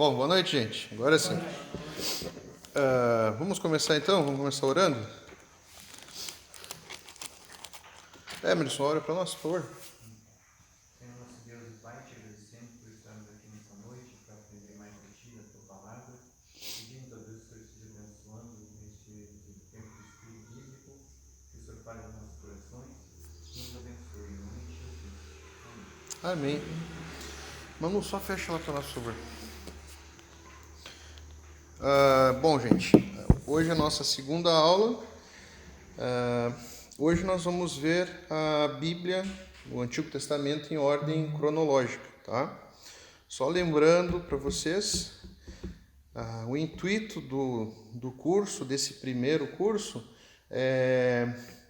Bom, boa noite, gente. Agora sim. Vamos começar então? Vamos começar orando? Emerson, ora para nós, por favor. Senhor nosso Deus e Pai, te agradecemos por estarmos aqui nessa noite para aprender mais de Ti, da Tua Palavra. Pedimos a Deus que o Senhor esteja abençoando neste tempo de estudo bíblico, que o Senhor fale nos nossos corações, nos abençoe. Em nome de Jesus. Amém. Amém. Manu, só fecha lá para nós, por favor. Bom, gente, hoje é a nossa segunda aula. Hoje nós vamos ver a Bíblia, o Antigo Testamento, em ordem cronológica, tá? Só lembrando para vocês, o intuito do curso, desse primeiro curso, é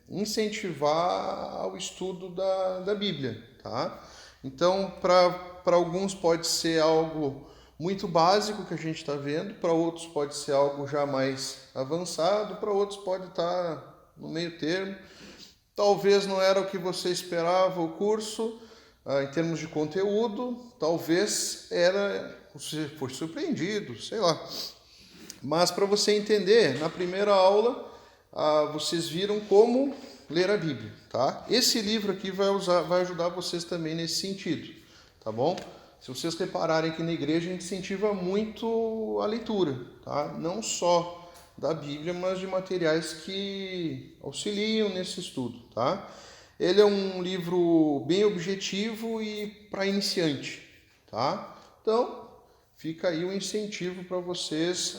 incentivar o estudo da Bíblia, tá? Então, para alguns pode ser algo muito básico que a gente está vendo, para outros pode ser algo já mais avançado, para outros pode estar no meio termo. Talvez não era o que você esperava o curso, em termos de conteúdo, talvez você foi surpreendido, sei lá. Mas para você entender, na primeira aula, vocês viram como ler a Bíblia, tá? Esse livro aqui vai ajudar vocês também nesse sentido, tá bom? Se vocês repararem que na igreja a gente incentiva muito a leitura, tá? Não só da Bíblia, mas de materiais que auxiliam nesse estudo, tá? Ele é um livro bem objetivo e para iniciante, tá? Então, fica aí o incentivo para vocês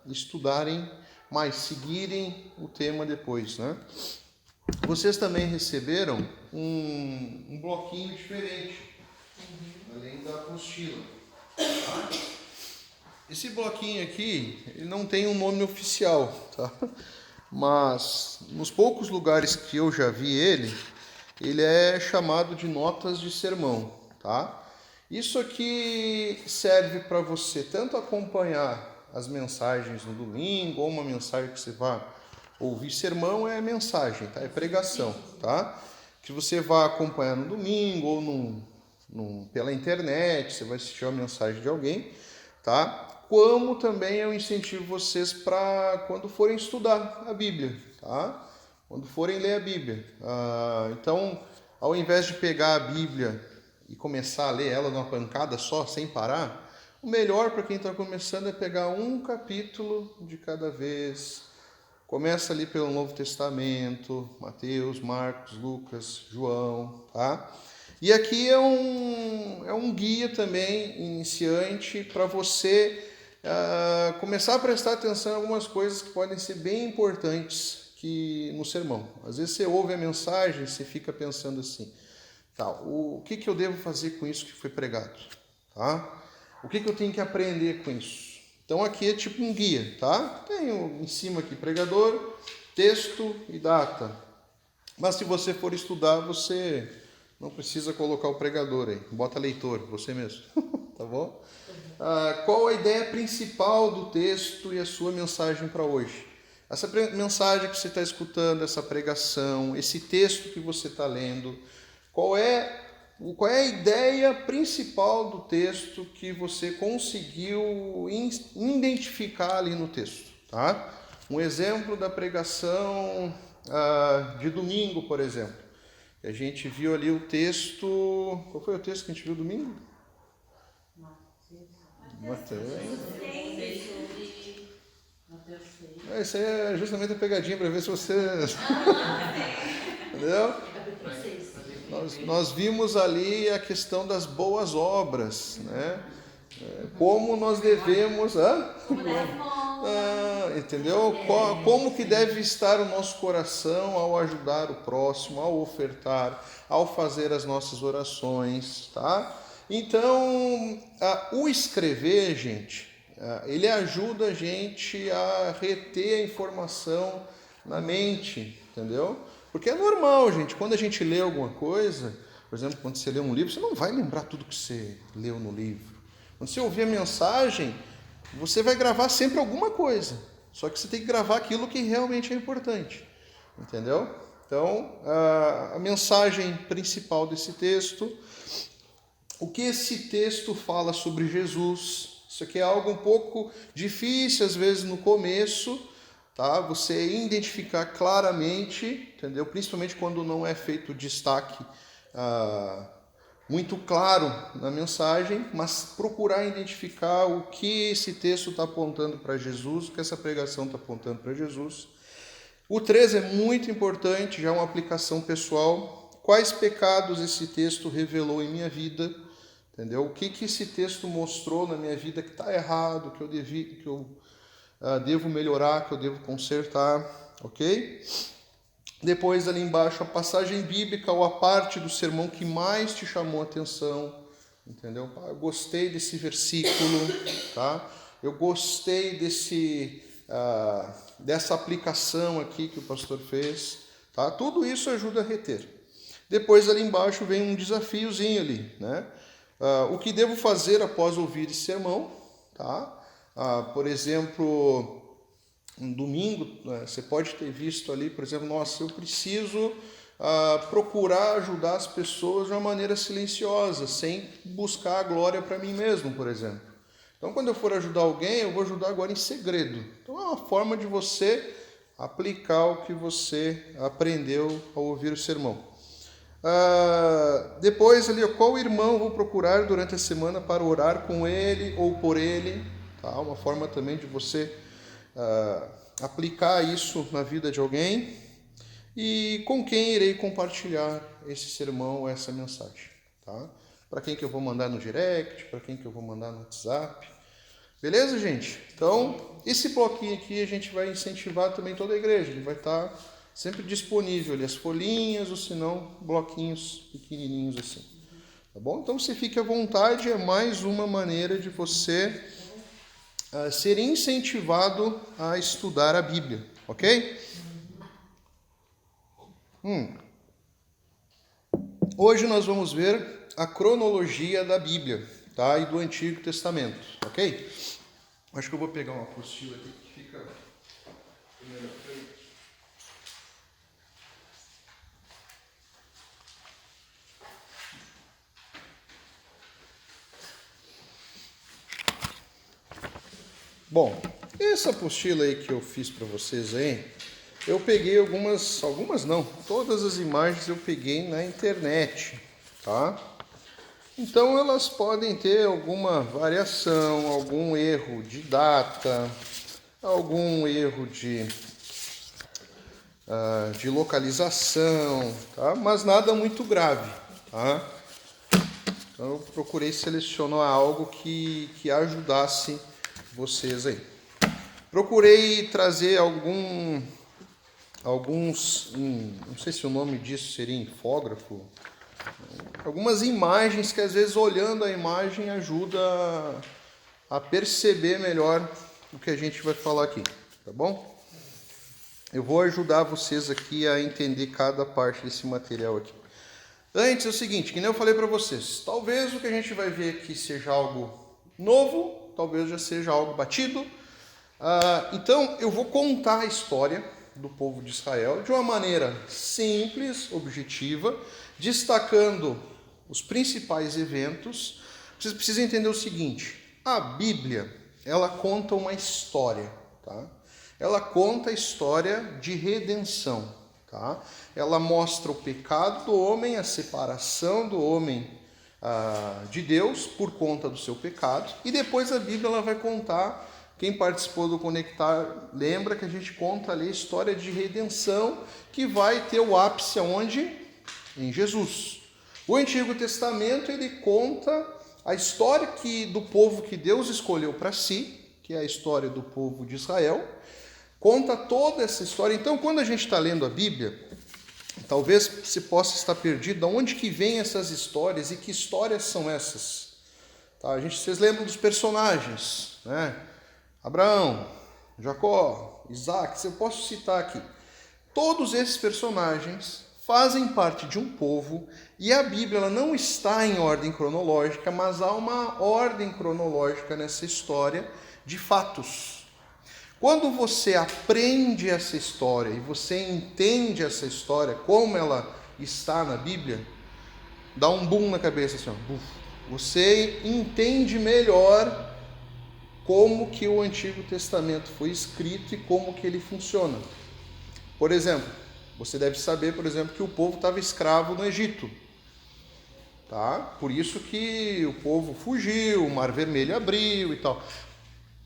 estudarem mais, seguirem o tema depois, né? Vocês também receberam um bloquinho diferente, além da apostila. Tá? Esse bloquinho aqui, ele não tem um nome oficial, tá? Mas nos poucos lugares que eu já vi ele é chamado de notas de sermão, tá? Isso aqui serve para você tanto acompanhar as mensagens no domingo, ou uma mensagem que você vai ouvir. Sermão é mensagem, tá? É pregação, tá? Que você vai acompanhar no domingo ou pela internet, você vai assistir a mensagem de alguém, tá? Como também eu incentivo vocês para quando forem estudar a Bíblia, tá? Quando forem ler a Bíblia. Então, ao invés de pegar a Bíblia e começar a ler ela numa pancada só, sem parar, o melhor para quem está começando é pegar um capítulo de cada vez. Começa ali pelo Novo Testamento, Mateus, Marcos, Lucas, João, tá? E aqui é um guia também iniciante para você começar a prestar atenção em algumas coisas que podem ser bem importantes no sermão. Às vezes você ouve a mensagem, você fica pensando assim, tá, o que eu devo fazer com isso que foi pregado? Tá? O que eu tenho que aprender com isso? Então aqui é tipo um guia, tá? Tem em cima aqui pregador, texto e data. Mas se você for estudar, você não precisa colocar o pregador aí. Bota leitor, você mesmo. Tá bom? Qual a ideia principal do texto e a sua mensagem para hoje? Essa mensagem que você está escutando, essa pregação, esse texto que você está lendo, qual é a ideia principal do texto que você conseguiu identificar ali no texto, tá? Um exemplo da pregação de domingo, por exemplo. A gente viu ali o texto... Qual foi o texto que a gente viu domingo? Mateus 6. Isso aí é justamente a pegadinha para ver se você... Entendeu? Nós vimos ali a questão das boas obras, né? Como nós devemos... entendeu? Como que deve estar o nosso coração ao ajudar o próximo, ao ofertar, ao fazer as nossas orações, tá? Então, o escrever, gente, ele ajuda a gente a reter a informação na mente, entendeu? Porque é normal, gente, quando a gente lê alguma coisa, por exemplo, quando você lê um livro, você não vai lembrar tudo que você leu no livro. Quando você ouvir a mensagem, você vai gravar sempre alguma coisa, só que você tem que gravar aquilo que realmente é importante, entendeu? Então, a mensagem principal desse texto, o que esse texto fala sobre Jesus, Isso aqui é algo um pouco difícil, às vezes, no começo, tá? Você identificar claramente, entendeu? Principalmente quando não é feito destaque muito claro na mensagem, mas procurar identificar o que esse texto está apontando para Jesus, o que essa pregação está apontando para Jesus. O 3 é muito importante, já é uma aplicação pessoal. Quais pecados esse texto revelou em minha vida? Entendeu? O que esse texto mostrou na minha vida que está errado, que eu devo melhorar, que eu devo consertar, ok? Depois, ali embaixo, a passagem bíblica ou a parte do sermão que mais te chamou a atenção, entendeu? Eu gostei desse versículo, tá? Eu gostei dessa aplicação aqui que o pastor fez, tá? Tudo isso ajuda a reter. Depois, ali embaixo, vem um desafiozinho ali, né? O que devo fazer após ouvir esse sermão, tá? Por exemplo, um domingo, você pode ter visto ali, por exemplo, nossa, eu preciso procurar ajudar as pessoas de uma maneira silenciosa, sem buscar a glória para mim mesmo, por exemplo. Então, quando eu for ajudar alguém, eu vou ajudar agora em segredo. Então, é uma forma de você aplicar o que você aprendeu ao ouvir o sermão. Depois, ali, qual irmão eu vou procurar durante a semana para orar com ele ou por ele? Tá? Uma forma também de você aplicar isso na vida de alguém. E com quem irei compartilhar esse sermão, essa mensagem, tá? Para quem que eu vou mandar no direct, para quem que eu vou mandar no WhatsApp. Beleza, gente? Então, esse bloquinho aqui a gente vai incentivar também toda a igreja. Ele vai estar sempre disponível ali, as folhinhas, ou se não, bloquinhos pequenininhos assim. Tá bom? Então, você fique à vontade, é mais uma maneira de você ser incentivado a estudar a Bíblia, ok? Hoje nós vamos ver a cronologia da Bíblia, tá? E do Antigo Testamento, ok? Acho que eu vou pegar uma apostila aqui que fica melhor para mim. Bom, essa apostila aí que eu fiz para vocês aí, eu peguei algumas não, todas as imagens eu peguei na internet, tá? Então elas podem ter alguma variação, algum erro de data, algum erro de localização, tá? Mas nada muito grave, tá? Então eu procurei selecionar algo que ajudasse vocês aí. Procurei trazer alguns, não sei se o nome disso seria infógrafo, algumas imagens que às vezes olhando a imagem ajuda a perceber melhor o que a gente vai falar aqui, tá bom? Eu vou ajudar vocês aqui a entender cada parte desse material aqui. Antes é o seguinte, que nem eu falei para vocês, talvez o que a gente vai ver aqui seja algo novo, talvez já seja algo batido. Então eu vou contar a história do povo de Israel de uma maneira simples, objetiva, destacando os principais eventos. Vocês precisam entender o seguinte, a Bíblia, ela conta uma história, tá? Ela conta a história de redenção, tá? Ela mostra o pecado do homem, a separação do homem de Deus por conta do seu pecado. E depois a Bíblia ela vai contar, quem participou do Conectar lembra que a gente conta ali a história de redenção que vai ter o ápice aonde? Em Jesus. O Antigo Testamento ele conta a história do povo que Deus escolheu para si, que é a história do povo de Israel. Conta toda essa história. Então, quando a gente está lendo a Bíblia, talvez você possa estar perdido. De onde que vêm essas histórias e que histórias são essas? Tá? Vocês lembram dos personagens, né? Abraão, Jacó, Isaac, eu posso citar aqui. Todos esses personagens fazem parte de um povo e a Bíblia ela não está em ordem cronológica, mas há uma ordem cronológica nessa história de fatos. Quando você aprende essa história e você entende essa história, como ela está na Bíblia, dá um boom na cabeça assim, ó. Você entende melhor como que o Antigo Testamento foi escrito e como que ele funciona. Por exemplo, você deve saber, por exemplo, que o povo estava escravo no Egito. Tá? Por isso que o povo fugiu, o Mar Vermelho abriu e tal.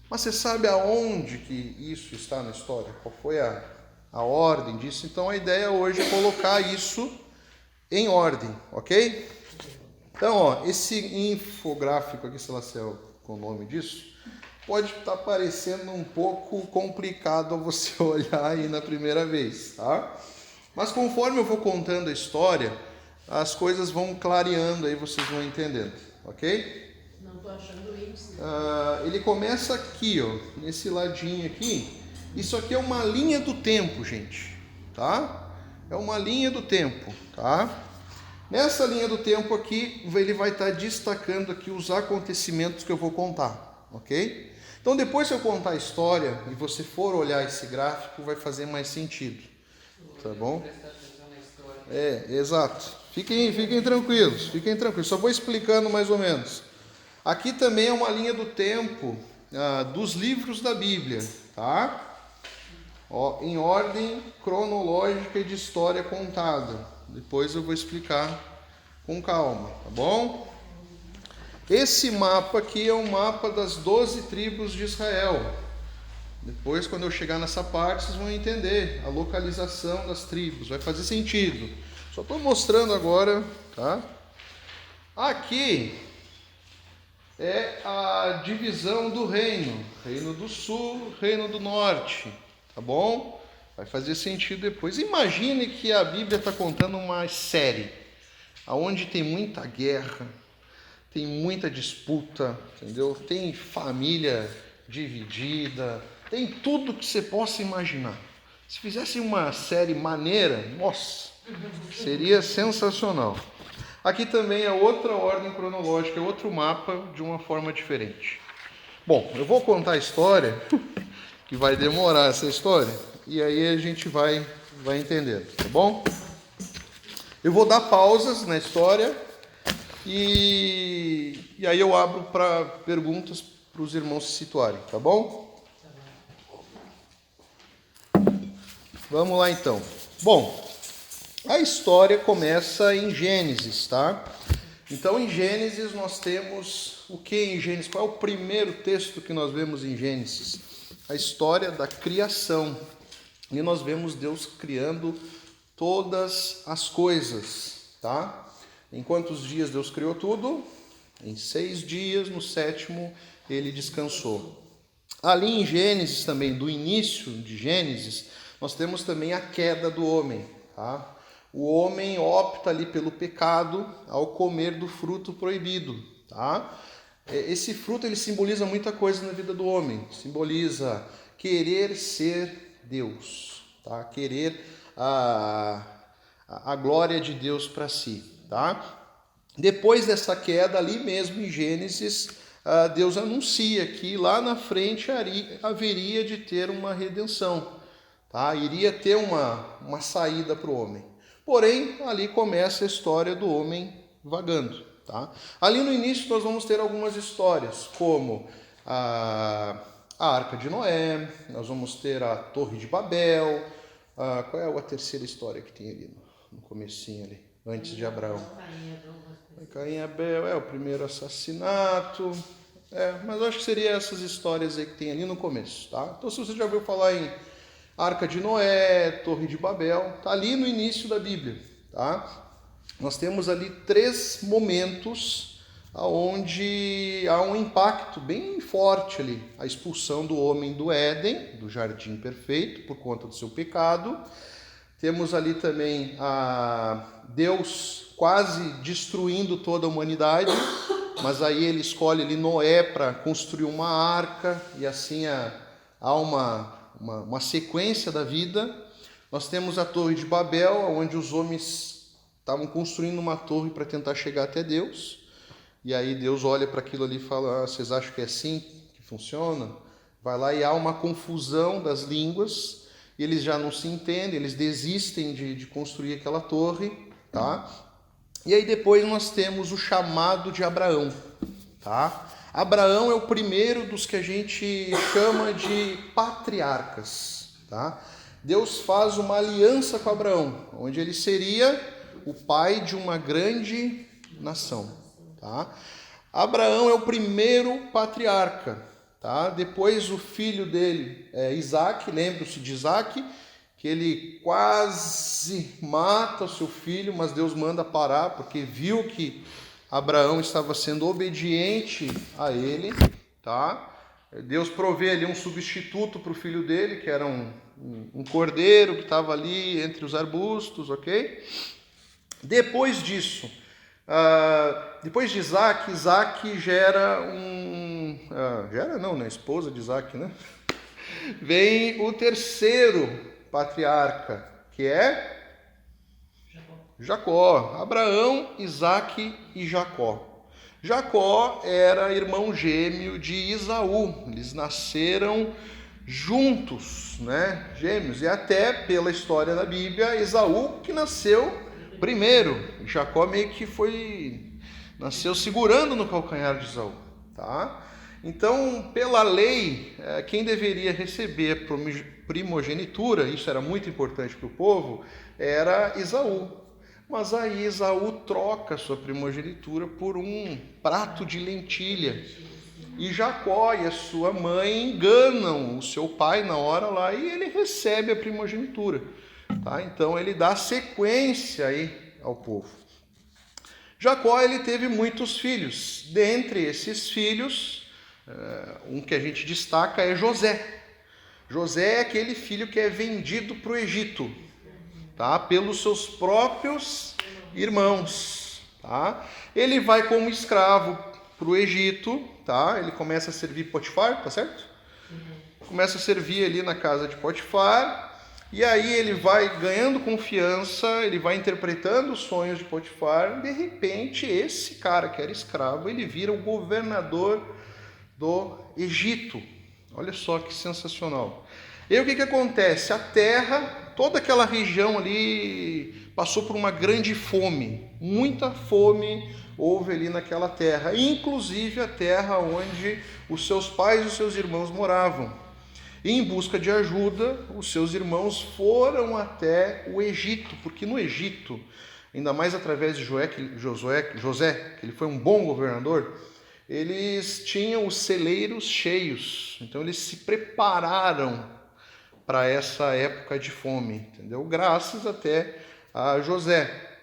Mas você sabe aonde que isso está na história? Qual foi a ordem disso? Então a ideia hoje é colocar isso em ordem, ok? Então, ó, esse infográfico aqui, sei lá se é o nome disso, pode estar parecendo um pouco complicado ao você olhar aí na primeira vez, tá? Mas conforme eu vou contando a história, as coisas vão clareando aí, vocês vão entendendo, ok? Não estou achando o índice. Ele começa aqui, ó, nesse ladinho aqui. Isso aqui é uma linha do tempo, gente, tá? É uma linha do tempo, tá? Nessa linha do tempo aqui, ele vai estar destacando aqui os acontecimentos que eu vou contar, ok? Então, depois que eu contar a história e você for olhar esse gráfico, vai fazer mais sentido, tá bom? Exato. Fiquem tranquilos, Só vou explicando mais ou menos. Aqui também é uma linha do tempo dos livros da Bíblia, tá? Ó, em ordem cronológica e de história contada. Depois eu vou explicar com calma, tá bom? Esse mapa aqui é um mapa das 12 tribos de Israel. Depois, quando eu chegar nessa parte, vocês vão entender a localização das tribos. Vai fazer sentido. Só estou mostrando agora, tá? Aqui é a divisão do reino. Reino do Sul, Reino do Norte, tá bom? Vai fazer sentido depois. Imagine que a Bíblia está contando uma série onde tem muita guerra, tem muita disputa, entendeu? Tem família dividida, tem tudo que você possa imaginar. Se fizesse uma série maneira, nossa, seria sensacional. Aqui também é outra ordem cronológica, é outro mapa de uma forma diferente. Bom, eu vou contar a história, que vai demorar essa história, e aí a gente vai entendendo, tá bom? Eu vou dar pausas na história e aí eu abro para perguntas para os irmãos se situarem, tá bom? Vamos lá então. Bom, a história começa em Gênesis, tá? Então em Gênesis nós temos o que em Gênesis? Qual é o primeiro texto que nós vemos em Gênesis? A história da criação. E nós vemos Deus criando todas as coisas, tá? Em quantos dias Deus criou tudo? Em 6 dias, no 7º ele descansou. Ali em Gênesis também, do início de Gênesis, nós temos também a queda do homem, tá? O homem opta ali pelo pecado ao comer do fruto proibido, tá? Esse fruto ele simboliza muita coisa na vida do homem, simboliza querer ser Deus, tá? Querer a glória de Deus para si, tá? Depois dessa queda, ali mesmo em Gênesis, Deus anuncia que lá na frente haveria de ter uma redenção, tá? Iria ter uma saída para o homem. Porém, ali começa a história do homem vagando, tá? Ali no início nós vamos ter algumas histórias, como a Arca de Noé, nós vamos ter a Torre de Babel. Qual é a terceira história que tem ali no comecinho ali, antes de Abraão? Caim e Abel, o primeiro assassinato. Mas eu acho que seria essas histórias aí que tem ali no começo, tá? Então se você já ouviu falar em Arca de Noé, Torre de Babel, tá ali no início da Bíblia, tá? Nós temos ali 3 momentos onde há um impacto bem forte ali. A expulsão do homem do Éden, do jardim perfeito, por conta do seu pecado. Temos ali também Deus quase destruindo toda a humanidade, mas aí ele escolhe ali Noé para construir uma arca, e assim há uma sequência da vida. Nós temos a Torre de Babel, onde os homens estavam construindo uma torre para tentar chegar até Deus. E aí Deus olha para aquilo ali e fala, vocês acham que é assim que funciona? Vai lá e há uma confusão das línguas, e eles já não se entendem, eles desistem de construir aquela torre, tá? E aí depois nós temos o chamado de Abraão, tá? Abraão é o primeiro dos que a gente chama de patriarcas, tá? Deus faz uma aliança com Abraão, onde ele seria o pai de uma grande nação, tá? Abraão é o primeiro patriarca, tá? Depois o filho dele é Isaac, lembre-se de Isaac, que ele quase mata o seu filho, mas Deus manda parar, porque viu que Abraão estava sendo obediente a ele, tá? Deus provê ali um substituto para o filho dele, que era um cordeiro que estava ali entre os arbustos, ok? Depois disso, depois de Isaac, Isaac gera esposa de Isaac, né? Vem o terceiro patriarca, que é Jacó. Abraão, Isaac e Jacó. Jacó era irmão gêmeo de Esaú. Eles nasceram juntos, né? Gêmeos. E até pela história da Bíblia, Esaú que nasceu primeiro. Jacó meio que nasceu segurando no calcanhar de Esaú, tá? Então, pela lei, quem deveria receber a primogenitura, isso era muito importante para o povo, era Esaú. Mas aí Esaú troca sua primogenitura por um prato de lentilha. E Jacó e a sua mãe enganam o seu pai na hora lá e ele recebe a primogenitura. Tá? Então ele dá sequência aí ao povo. Jacó ele teve muitos filhos. Dentre esses filhos, um que a gente destaca é José. José é aquele filho que é vendido para o Egito, tá? Pelos seus próprios irmãos. Tá? Ele vai como escravo para o Egito, tá? Ele começa a servir Potifar, tá certo? Começa a servir ali na casa de Potifar. E aí ele vai ganhando confiança, ele vai interpretando os sonhos de Potifar. De repente, esse cara que era escravo, ele vira o governador do Egito. Olha só que sensacional. E aí o que acontece? A terra, toda aquela região ali passou por uma grande fome. Muita fome houve ali naquela terra. Inclusive a terra onde os seus pais e os seus irmãos moravam. E em busca de ajuda, os seus irmãos foram até o Egito, porque no Egito, ainda mais através de José, que ele foi um bom governador, eles tinham os celeiros cheios, então eles se prepararam para essa época de fome, entendeu? Graças até a José.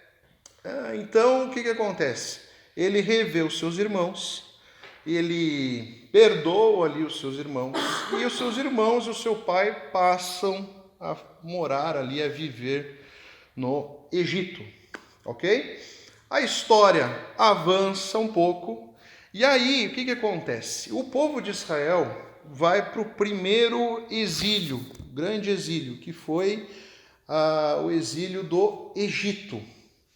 Então, o que acontece? Ele revê os seus irmãos, ele perdoa ali os seus irmãos, e os seus irmãos e o seu pai passam a morar ali, a viver no Egito, ok? A história avança um pouco, e aí o que acontece? O povo de Israel vai para o primeiro exílio, grande exílio, que foi o exílio do Egito,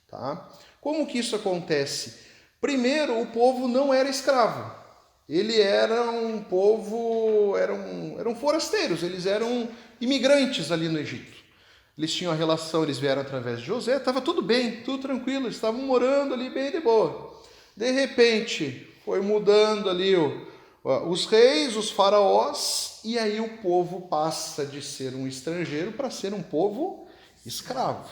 tá? Como que isso acontece? Primeiro, o povo não era escravo. Ele era um povo, eram forasteiros, eles eram imigrantes ali no Egito. Eles tinham a relação, eles vieram através de José, estava tudo bem, tudo tranquilo, eles estavam morando ali bem de boa. De repente, foi mudando ali os reis, os faraós, e aí o povo passa de ser um estrangeiro para ser um povo escravo.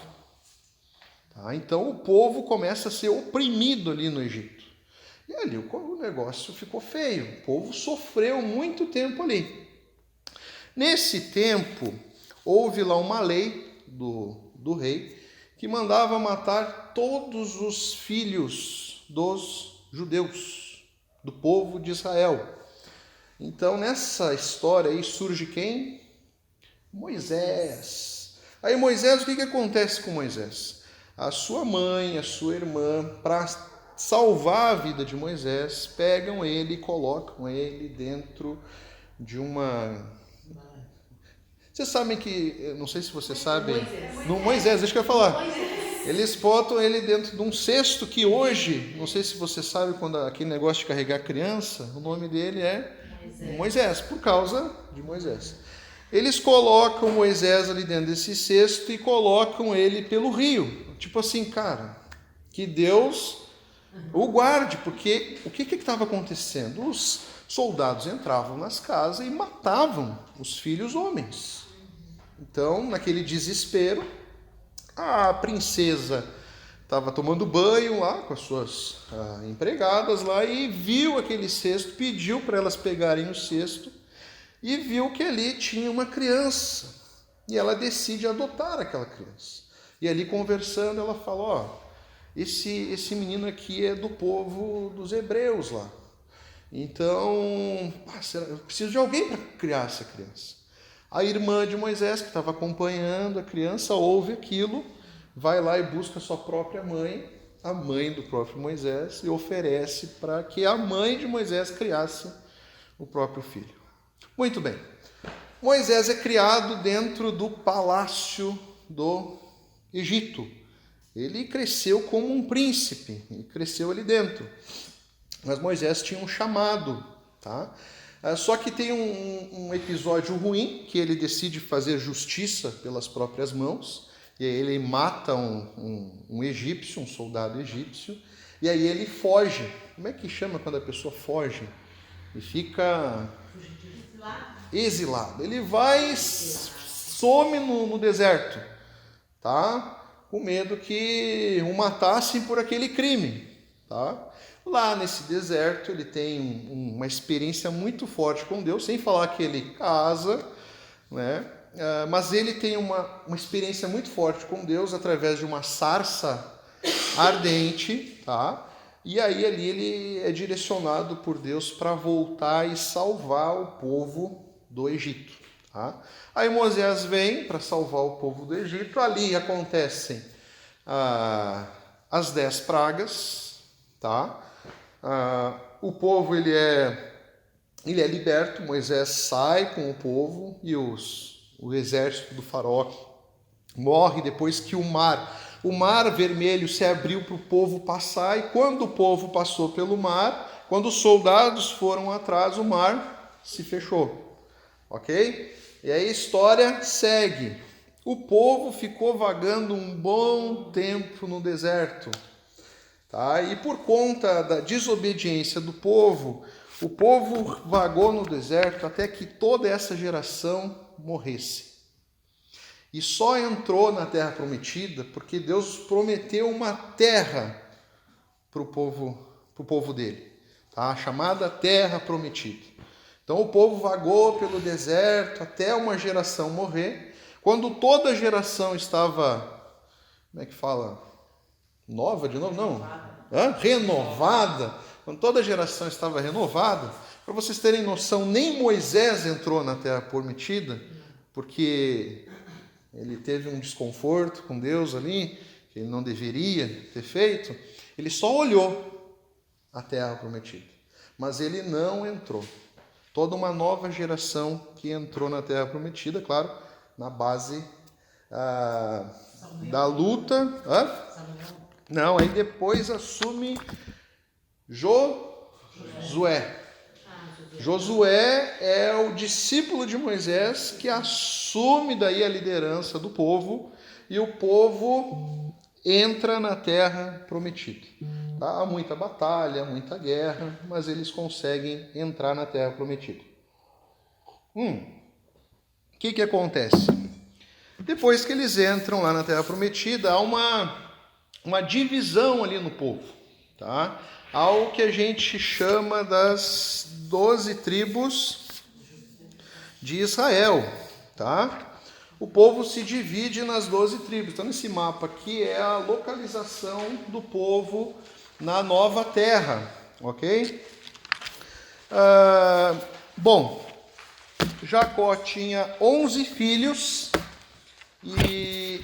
Tá? Então o povo começa a ser oprimido ali no Egito. E ali o negócio ficou feio, o povo sofreu muito tempo ali. Nesse tempo, houve lá uma lei do rei que mandava matar todos os filhos dos judeus, do povo de Israel. Então, nessa história aí surge quem? Moisés. Aí Moisés, o que acontece com Moisés? A sua mãe, a sua irmã, para salvar a vida de Moisés, pegam ele e colocam ele dentro de uma... Vocês sabem que, não sei se vocês sabem... Moisés, deixa eu falar. Eles botam ele dentro de um cesto que hoje, não sei se você sabe, quando aquele negócio de carregar criança, o nome dele é Moisés, por causa de Moisés. Eles colocam Moisés ali dentro desse cesto e colocam ele pelo rio. Tipo assim, cara, que Deus O guarde, porque o que estava acontecendo? Os soldados entravam nas casas e matavam os filhos homens. Então, naquele desespero, a princesa estava tomando banho lá com as suas empregadas lá e viu aquele cesto, pediu para elas pegarem o cesto e viu que ali tinha uma criança. E ela decide adotar aquela criança. E ali conversando, ela fala, ó, esse menino aqui é do povo dos hebreus lá. Então, eu preciso de alguém para criar essa criança. A irmã de Moisés, que estava acompanhando a criança, ouve aquilo, vai lá e busca a sua própria mãe, a mãe do próprio Moisés, e oferece para que a mãe de Moisés criasse o próprio filho. Muito bem. Moisés é criado dentro do palácio do Egito. Ele cresceu como um príncipe, e cresceu ali dentro. Mas Moisés tinha um chamado, tá? Só que tem um episódio ruim, que ele decide fazer justiça pelas próprias mãos, e aí ele mata um egípcio, um soldado egípcio, e aí ele foge. Como é que chama quando a pessoa foge? E fica exilado. Ele vai, some no deserto, tá? Com medo que o matassem por aquele crime, tá? Lá nesse deserto ele tem uma experiência muito forte com Deus, sem falar que ele casa, né? Mas ele tem uma experiência muito forte com Deus através de uma sarça ardente, tá? E aí ali ele é direcionado por Deus para voltar e salvar o povo do Egito, tá? Aí Moisés vem para salvar o povo do Egito, ali acontecem as 10 pragas, tá? O povo ele é liberto, Moisés sai com o povo e o exército do faraó morre depois que o mar vermelho se abriu para o povo passar, e quando o povo passou pelo mar, quando os soldados foram atrás, o mar se fechou, ok? E aí a história segue. O povo ficou vagando um bom tempo no deserto, tá? E por conta da desobediência do povo, o povo vagou no deserto até que toda essa geração morresse. E só entrou na terra prometida porque Deus prometeu uma terra para o povo dele, tá? Chamada terra prometida. Então o povo vagou pelo deserto até uma geração morrer. Quando toda a geração estava, como é que fala? Nova de novo? Não. Renovada. Quando toda a geração estava renovada, para vocês terem noção, nem Moisés entrou na terra prometida, porque ele teve um desconforto com Deus ali, que ele não deveria ter feito. Ele só olhou a terra prometida, mas ele não entrou. Toda uma nova geração que entrou na terra prometida, claro, na base da luta. Não, aí depois assume Josué. Josué é o discípulo de Moisés que assume daí a liderança do povo, e o povo entra na terra prometida. Tá? Há muita batalha, muita guerra, mas eles conseguem entrar na terra prometida. O que acontece? Depois que eles entram lá na terra prometida, há uma divisão ali no povo, tá? Há o que a gente chama das 12 tribos de Israel, tá? O povo se divide nas 12 tribos. Então, nesse mapa aqui é a localização do povo na nova terra, ok? Bom, Jacó tinha 11 filhos e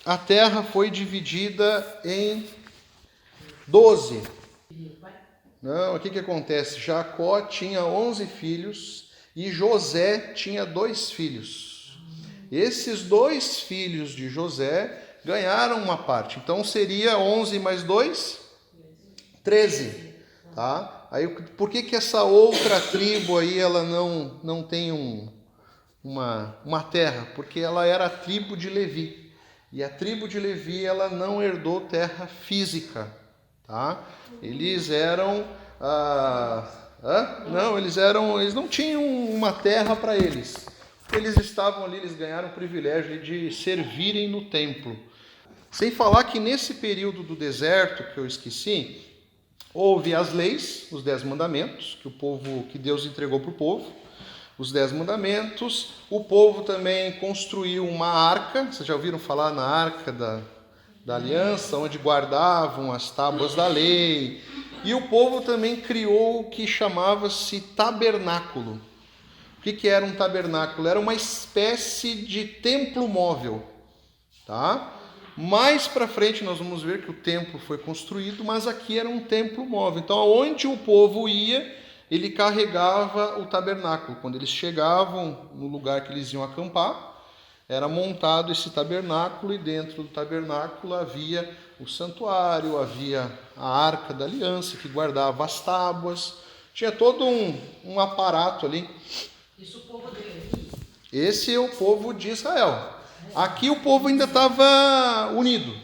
a terra foi dividida em 12. Não, o que acontece? Jacó tinha 11 filhos e José tinha 2 filhos. Esses 2 filhos de José ganharam uma parte. Então seria 11 mais 2? 13. Tá? Aí, por que essa outra tribo aí ela não tem uma terra? Porque ela era a tribo de Levi. E a tribo de Levi ela não herdou terra física. tá? Eles eram eles não tinham uma terra para eles. Eles estavam ali, eles ganharam o privilégio de servirem no templo. Sem falar que nesse período do deserto, que eu esqueci, houve as leis, os 10 mandamentos, que Deus entregou para o povo, os 10 mandamentos. O povo também construiu uma arca, vocês já ouviram falar na arca da aliança, onde guardavam as tábuas da lei. E o povo também criou o que chamava-se tabernáculo. O que era um tabernáculo? Era uma espécie de templo móvel, tá? Mais para frente nós vamos ver que o templo foi construído, mas aqui era um templo móvel. Então, aonde o povo ia, ele carregava o tabernáculo. Quando eles chegavam no lugar que eles iam acampar, era montado esse tabernáculo, e dentro do tabernáculo havia o santuário, havia a arca da aliança que guardava as tábuas. Tinha todo um aparato ali. Isso o povo de Levi? Esse é o povo de Israel. Aqui o povo ainda estava unido,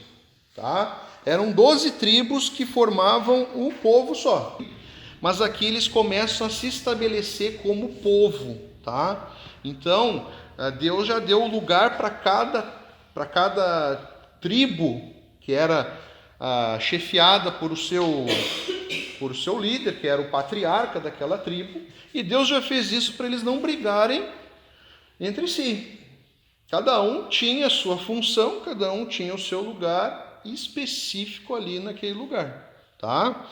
tá? Eram 12 tribos que formavam um povo só. Mas aqui eles começam a se estabelecer como povo, tá? Então, Deus já deu lugar para cada tribo, que era chefiada por o seu líder, que era o patriarca daquela tribo, e Deus já fez isso para eles não brigarem entre si. Cada um tinha a sua função, cada um tinha o seu lugar específico ali naquele lugar, tá?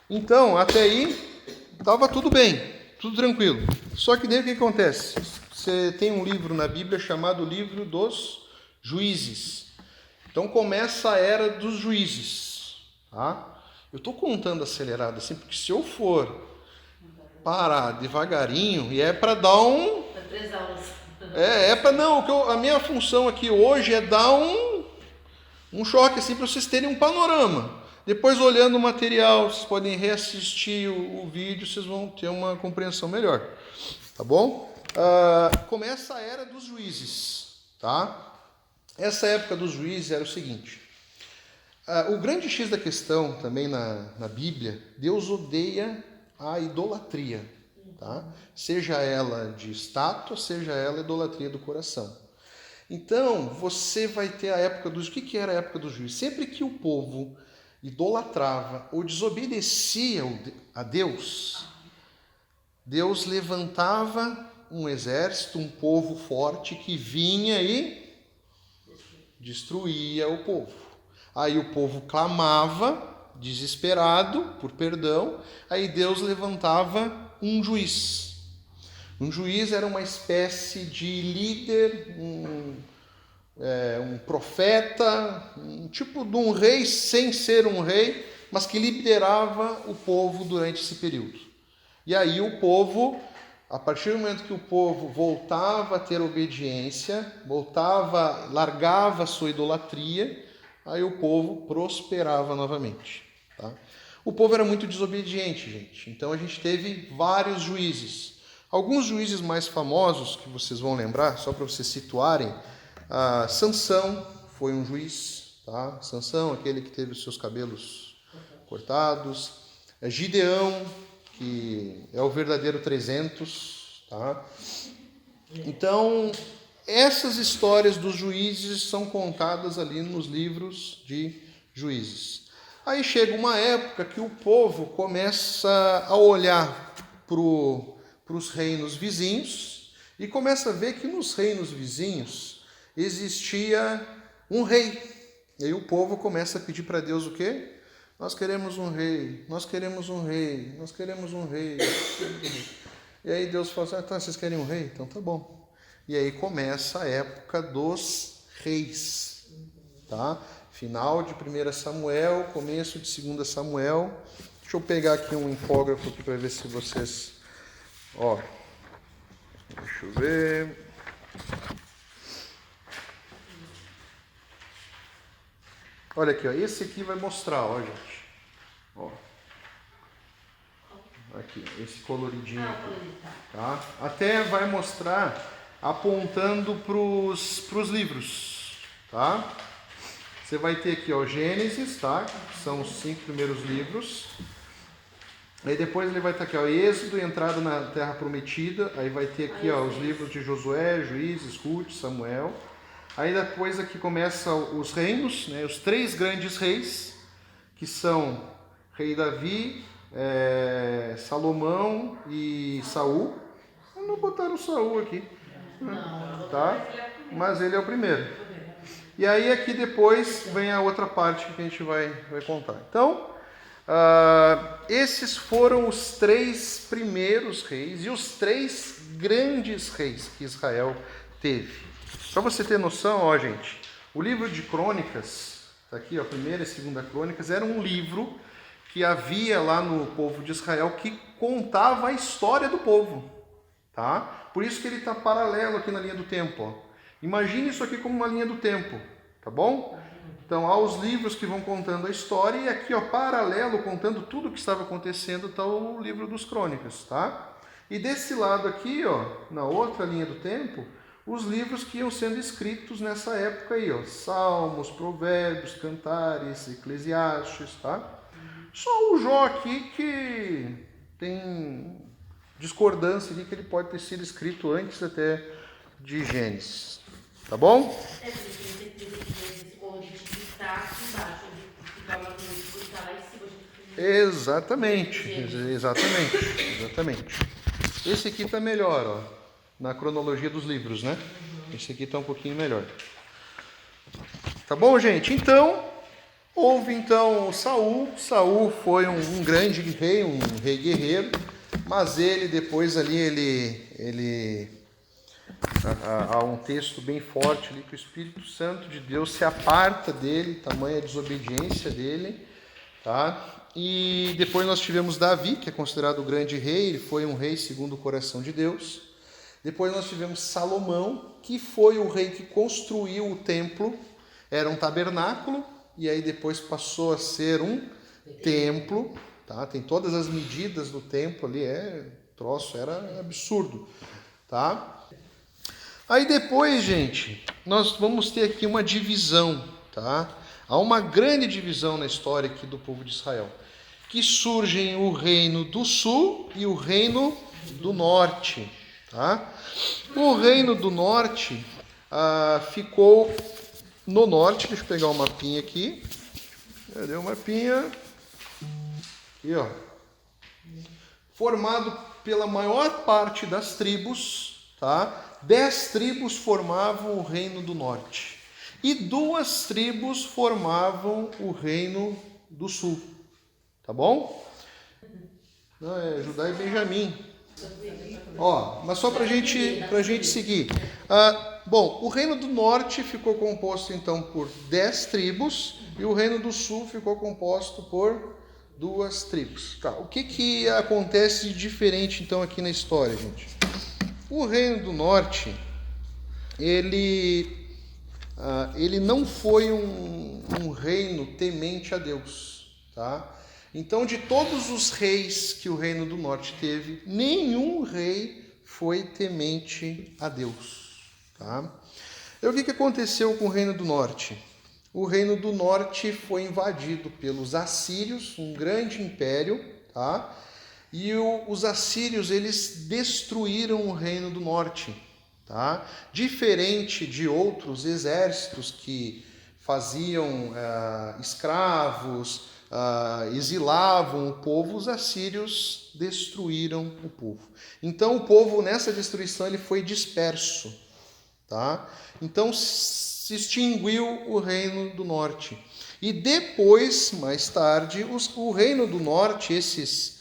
Então, até aí, estava tudo bem, tudo tranquilo. Só que daí o que acontece? Você tem um livro na Bíblia chamado Livro dos Juízes. Então começa a era dos juízes, tá? Eu estou contando acelerado assim, porque se eu for parar devagarinho, e é para dar um... Para 3 aulas. A minha função aqui hoje é dar um choque assim, para vocês terem um panorama. Depois, olhando o material, vocês podem reassistir o vídeo, vocês vão ter uma compreensão melhor, tá bom? Começa a era dos juízes, tá? Essa época dos juízes era o seguinte: o grande X da questão também na Bíblia, Deus odeia a idolatria, tá? Seja ela de estátua, seja ela idolatria do coração. Então, você vai ter a época dos... O que era a época dos juízes? Sempre que o povo idolatrava ou desobedecia a Deus, Deus levantava um exército, um povo forte que vinha e destruía o povo. Aí o povo clamava, desesperado por perdão, aí Deus levantava um juiz. Um juiz era uma espécie de líder, um profeta, um tipo de um rei sem ser um rei, mas que liderava o povo durante esse período. E aí o povo, a partir do momento que o povo voltava a ter obediência, largava a sua idolatria, aí o povo prosperava novamente, tá? O povo era muito desobediente, gente. Então a gente teve vários juízes. Alguns juízes mais famosos que vocês vão lembrar, só para vocês situarem, Sansão foi um juiz, tá? Sansão, aquele que teve os seus cabelos cortados. Gideão, que é o verdadeiro 300, tá? Então, essas histórias dos juízes são contadas ali nos livros de Juízes. Aí chega uma época que o povo começa a olhar para os reinos vizinhos e começa a ver que nos reinos vizinhos existia um rei. E aí o povo começa a pedir para Deus o quê? Nós queremos um rei, nós queremos um rei, nós queremos um rei. E aí Deus fala assim, tá, vocês querem um rei? Então tá bom. E aí começa a época dos reis, tá? Final de 1 Samuel, começo de 2 Samuel. Deixa eu pegar aqui um infógrafo aqui para ver se vocês... Ó, deixa eu ver... Olha aqui, ó. Esse aqui vai mostrar, ó, gente. Ó. Aqui, esse coloridinho aqui, tá? Até vai mostrar apontando para os livros, tá? Você vai ter aqui, ó, Gênesis, tá? Que são os 5 primeiros livros. Aí depois ele vai estar aqui, ó, Êxodo, entrada na Terra Prometida. Aí vai ter aqui, ó, os livros de Josué, Juízes, Ruth, Samuel. Aí depois aqui começam os reinos, né? Os 3 grandes reis, que são rei Davi, Salomão e Saul. Não botaram Saul aqui, tá? Mas ele é o primeiro. E aí aqui depois vem a outra parte que a gente vai contar. Então, esses foram os 3 primeiros reis e os 3 grandes reis que Israel teve. Para você ter noção, ó, gente, o livro de Crônicas, tá aqui, ó, 1ª e 2ª Crônicas, era um livro que havia lá no povo de Israel que contava a história do povo, tá? Por isso que ele está paralelo aqui na linha do tempo, ó. Imagine isso aqui como uma linha do tempo, tá bom? Então, há os livros que vão contando a história e aqui, ó, paralelo, contando tudo o que estava acontecendo, está o livro dos Crônicas, tá? E desse lado aqui, ó, na outra linha do tempo, os livros que iam sendo escritos nessa época aí, ó, Salmos, Provérbios, Cantares, Eclesiastes, tá? Só o Jó aqui que tem discordância aqui, que ele pode ter sido escrito antes até de Gênesis, tá bom? Exatamente. Esse aqui está melhor, ó, na cronologia dos livros, né? Esse aqui está um pouquinho melhor. Tá bom, gente? Então, houve então Saul. Saul foi um grande rei, um rei guerreiro, mas ele depois ali, há um texto bem forte ali que o Espírito Santo de Deus se aparta dele, tamanha desobediência dele, tá? E depois nós tivemos Davi, que é considerado o grande rei, ele foi um rei segundo o coração de Deus. Depois nós tivemos Salomão, que foi o rei que construiu o templo, era um tabernáculo, e aí depois passou a ser um templo, tá? Tem todas as medidas do templo ali, troço, era absurdo, tá? Aí depois, gente, nós vamos ter aqui uma divisão, tá? Há uma grande divisão na história aqui do povo de Israel, que surgem o reino do sul e o reino do norte, tá? O reino do norte ficou no norte, deixa eu pegar um mapinha aqui, cadê o mapinha? Aqui, ó. Formado pela maior parte das tribos, tá? 10 tribos formavam o reino do norte e 2 tribos formavam o reino do sul, tá bom? Não, é Judá e Benjamim. Ó, mas só pra gente seguir. Bom, o reino do norte ficou composto então por 10 tribos e o reino do sul ficou composto por 2 tribos. Tá, o que acontece de diferente então aqui na história, gente? O reino do norte, ele não foi um reino temente a Deus, tá? Então, de todos os reis que o reino do norte teve, nenhum rei foi temente a Deus, tá? E o que aconteceu com o reino do norte? O reino do norte foi invadido pelos assírios, um grande império, tá? E os assírios, eles destruíram o reino do norte, tá? Diferente de outros exércitos que faziam escravos, exilavam o povo, os assírios destruíram o povo. Então o povo, nessa destruição, ele foi disperso, tá? Então se extinguiu o reino do norte. E depois, mais tarde, o reino do norte, esses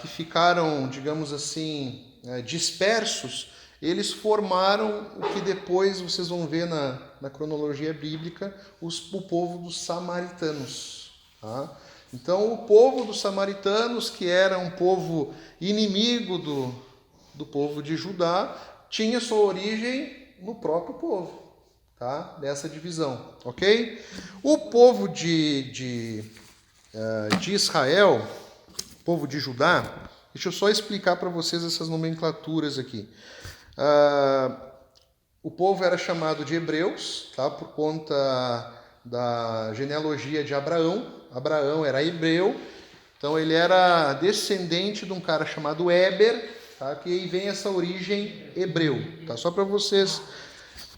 que ficaram, digamos assim, dispersos, eles formaram o que depois vocês vão ver na cronologia bíblica, o povo dos samaritanos. Tá? Então, o povo dos samaritanos, que era um povo inimigo do povo de Judá, tinha sua origem no próprio povo, tá? Dessa divisão, ok? O povo de Israel, o povo de Judá, deixa eu só explicar para vocês essas nomenclaturas aqui. O povo era chamado de hebreus, tá? Por conta da genealogia de Abraão. Abraão era hebreu, então ele era descendente de um cara chamado Éber, tá? Que aí vem essa origem hebreu, tá? Só para vocês,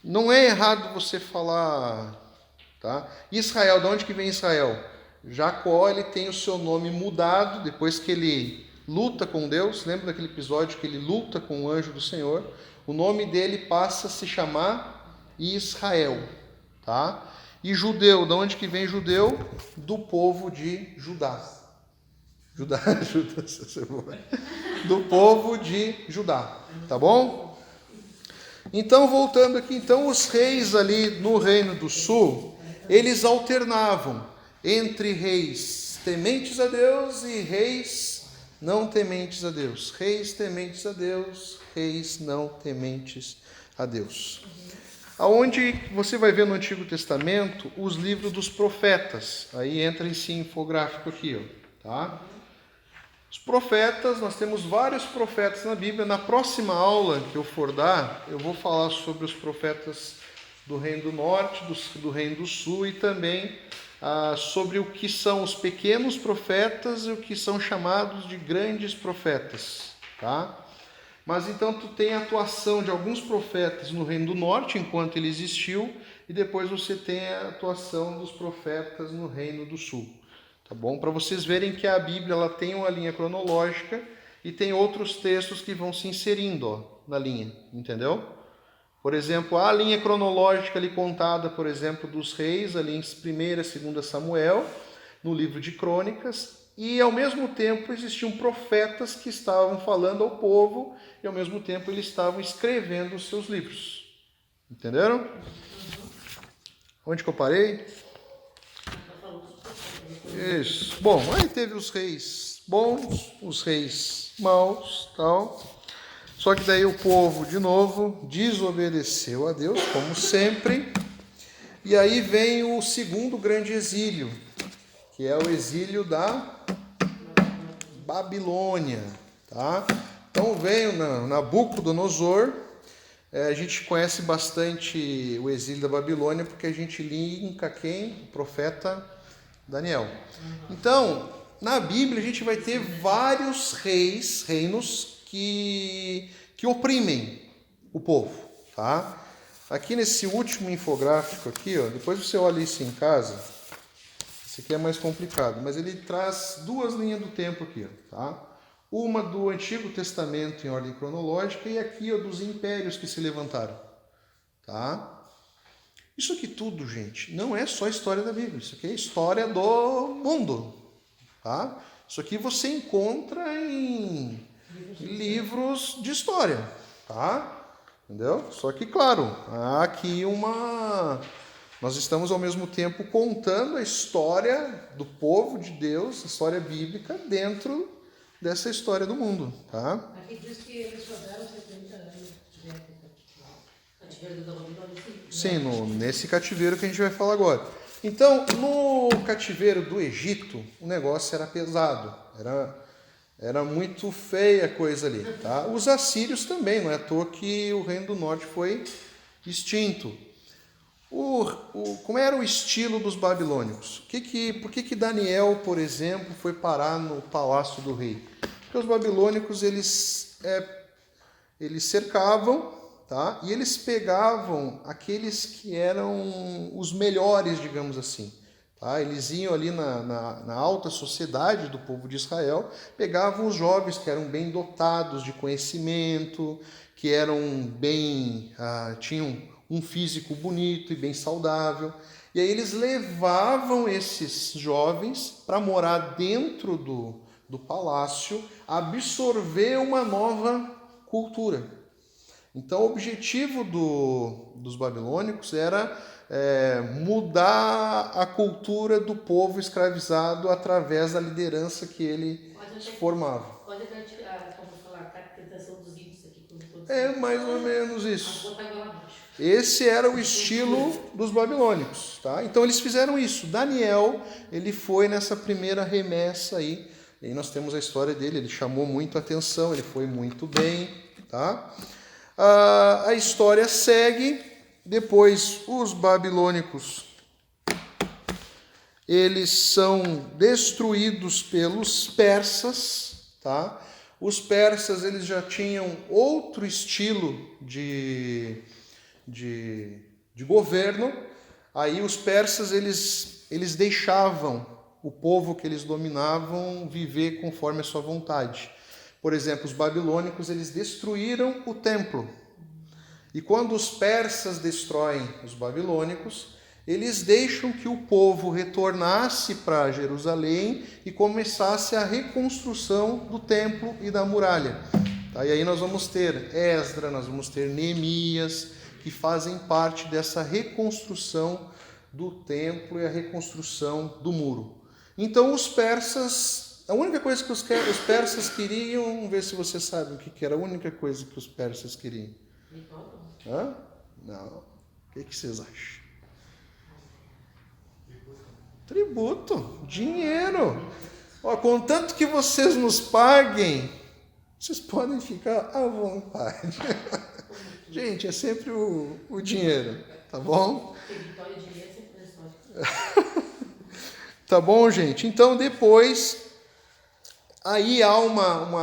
não é errado você falar, tá? Israel, de onde que vem Israel? Jacó, ele tem o seu nome mudado depois que ele luta com Deus. Lembra daquele episódio que ele luta com o anjo do Senhor? O nome dele passa a se chamar Israel, tá? E judeu, de onde que vem judeu? Do povo de Judá. Do povo de Judá, tá bom? Então, voltando aqui, então os reis ali no Reino do Sul, eles alternavam entre reis tementes a Deus e reis não tementes a Deus. Reis tementes a Deus, reis não tementes a Deus. Aonde você vai ver no Antigo Testamento os livros dos profetas. Aí entra esse infográfico aqui, ó, tá? Os profetas, nós temos vários profetas na Bíblia. Na próxima aula que eu for dar, eu vou falar sobre os profetas do Reino do Norte, do Reino do Sul e também sobre o que são os pequenos profetas e o que são chamados de grandes profetas, tá? Mas então tu tem a atuação de alguns profetas no Reino do Norte, enquanto ele existiu, e depois você tem a atuação dos profetas no Reino do Sul. Tá bom? Para vocês verem que a Bíblia ela tem uma linha cronológica e tem outros textos que vão se inserindo, ó, na linha, entendeu? Por exemplo, a linha cronológica ali contada, por exemplo, dos reis, ali em 1ª e 2ª Samuel, no livro de Crônicas, e ao mesmo tempo existiam profetas que estavam falando ao povo e ao mesmo tempo eles estavam escrevendo os seus livros. Entenderam? Onde que eu parei? Isso. Bom, aí teve os reis bons, os reis maus, tal. Só que daí o povo, de novo, desobedeceu a Deus, como sempre. E aí vem o segundo grande exílio, que é o exílio da Babilônia, tá? Então veio Nabucodonosor. A gente conhece bastante o exílio da Babilônia porque a gente linka quem? O profeta Daniel. Então, na Bíblia a gente vai ter vários reinos que oprimem o povo, tá? Aqui nesse último infográfico aqui, ó, depois você olha isso em casa. Esse aqui é mais complicado, mas ele traz duas linhas do tempo aqui, ó, tá? Uma do Antigo Testamento em ordem cronológica e aqui, ó, dos impérios que se levantaram, tá? Isso aqui tudo, gente, não é só história da Bíblia, isso aqui é história do mundo, tá? Isso aqui você encontra em livros de história, tá? Entendeu? Só que, claro, há aqui nós estamos ao mesmo tempo contando a história do povo de Deus, a história bíblica, dentro dessa história do mundo, tá? Aqui diz que eles rodaram 70 anos de época. Cativeiro da Babilônia, sim. Sim, nesse cativeiro que a gente vai falar agora. Então, no cativeiro do Egito, o negócio era pesado, era muito feia a coisa ali, tá? Os assírios também, não é à toa que o Reino do Norte foi extinto. Como era o estilo dos babilônicos? Por que Daniel, por exemplo, foi parar no palácio do rei? Porque os babilônicos, eles cercavam, tá? E eles pegavam aqueles que eram os melhores, digamos assim. Tá? Eles iam ali na alta sociedade do povo de Israel, pegavam os jovens que eram bem dotados de conhecimento, que eram tinham um físico bonito e bem saudável. E aí eles levavam esses jovens para morar dentro do palácio, absorver uma nova cultura. Então o objetivo dos babilônicos era mudar a cultura do povo escravizado através da liderança que ele formava. Pode até tirar, como falar, a caracterização dos índios aqui. É mais ou menos isso. Esse era o estilo dos babilônicos, tá? Então eles fizeram isso. Daniel, ele foi nessa primeira remessa aí. E aí nós temos a história dele, ele chamou muito a atenção, ele foi muito bem, tá? A história segue. Depois os babilônicos eles são destruídos pelos persas, tá? Os persas eles já tinham outro estilo de governo. Aí os persas eles deixavam o povo que eles dominavam viver conforme a sua vontade. Por exemplo, os babilônicos eles destruíram o templo. E quando os persas destroem os babilônicos, eles deixam que o povo retornasse para Jerusalém e começasse a reconstrução do templo e da muralha. E aí nós vamos ter Esdras, nós vamos ter Neemias, que fazem parte dessa reconstrução do templo e a reconstrução do muro. Então os persas, a única coisa que os persas queriam, vamos ver se você sabe o que era a única coisa que os persas queriam. Hã? Não. O que vocês acham? Tributo, dinheiro. Contanto que vocês nos paguem, vocês podem ficar à vontade. Gente, é sempre o dinheiro, tá bom? Tá bom, gente? Então, depois, aí há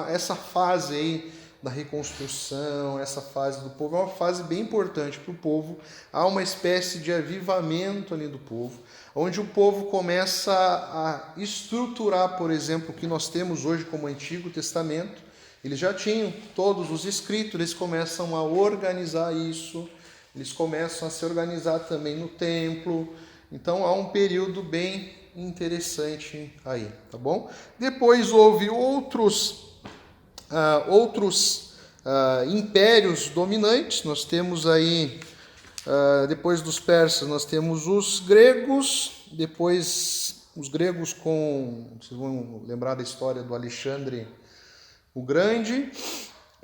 essa fase aí da reconstrução, essa fase do povo, é uma fase bem importante para o povo. Há uma espécie de avivamento ali do povo, onde o povo começa a estruturar, por exemplo, o que nós temos hoje como Antigo Testamento. Eles já tinham todos os escritos, eles começam a organizar isso, eles começam a se organizar também no templo. Então há um período bem interessante aí, tá bom? Depois houve outros impérios dominantes. Nós temos aí, depois dos persas, nós temos os gregos. Depois os gregos vocês vão lembrar da história do Alexandre o Grande,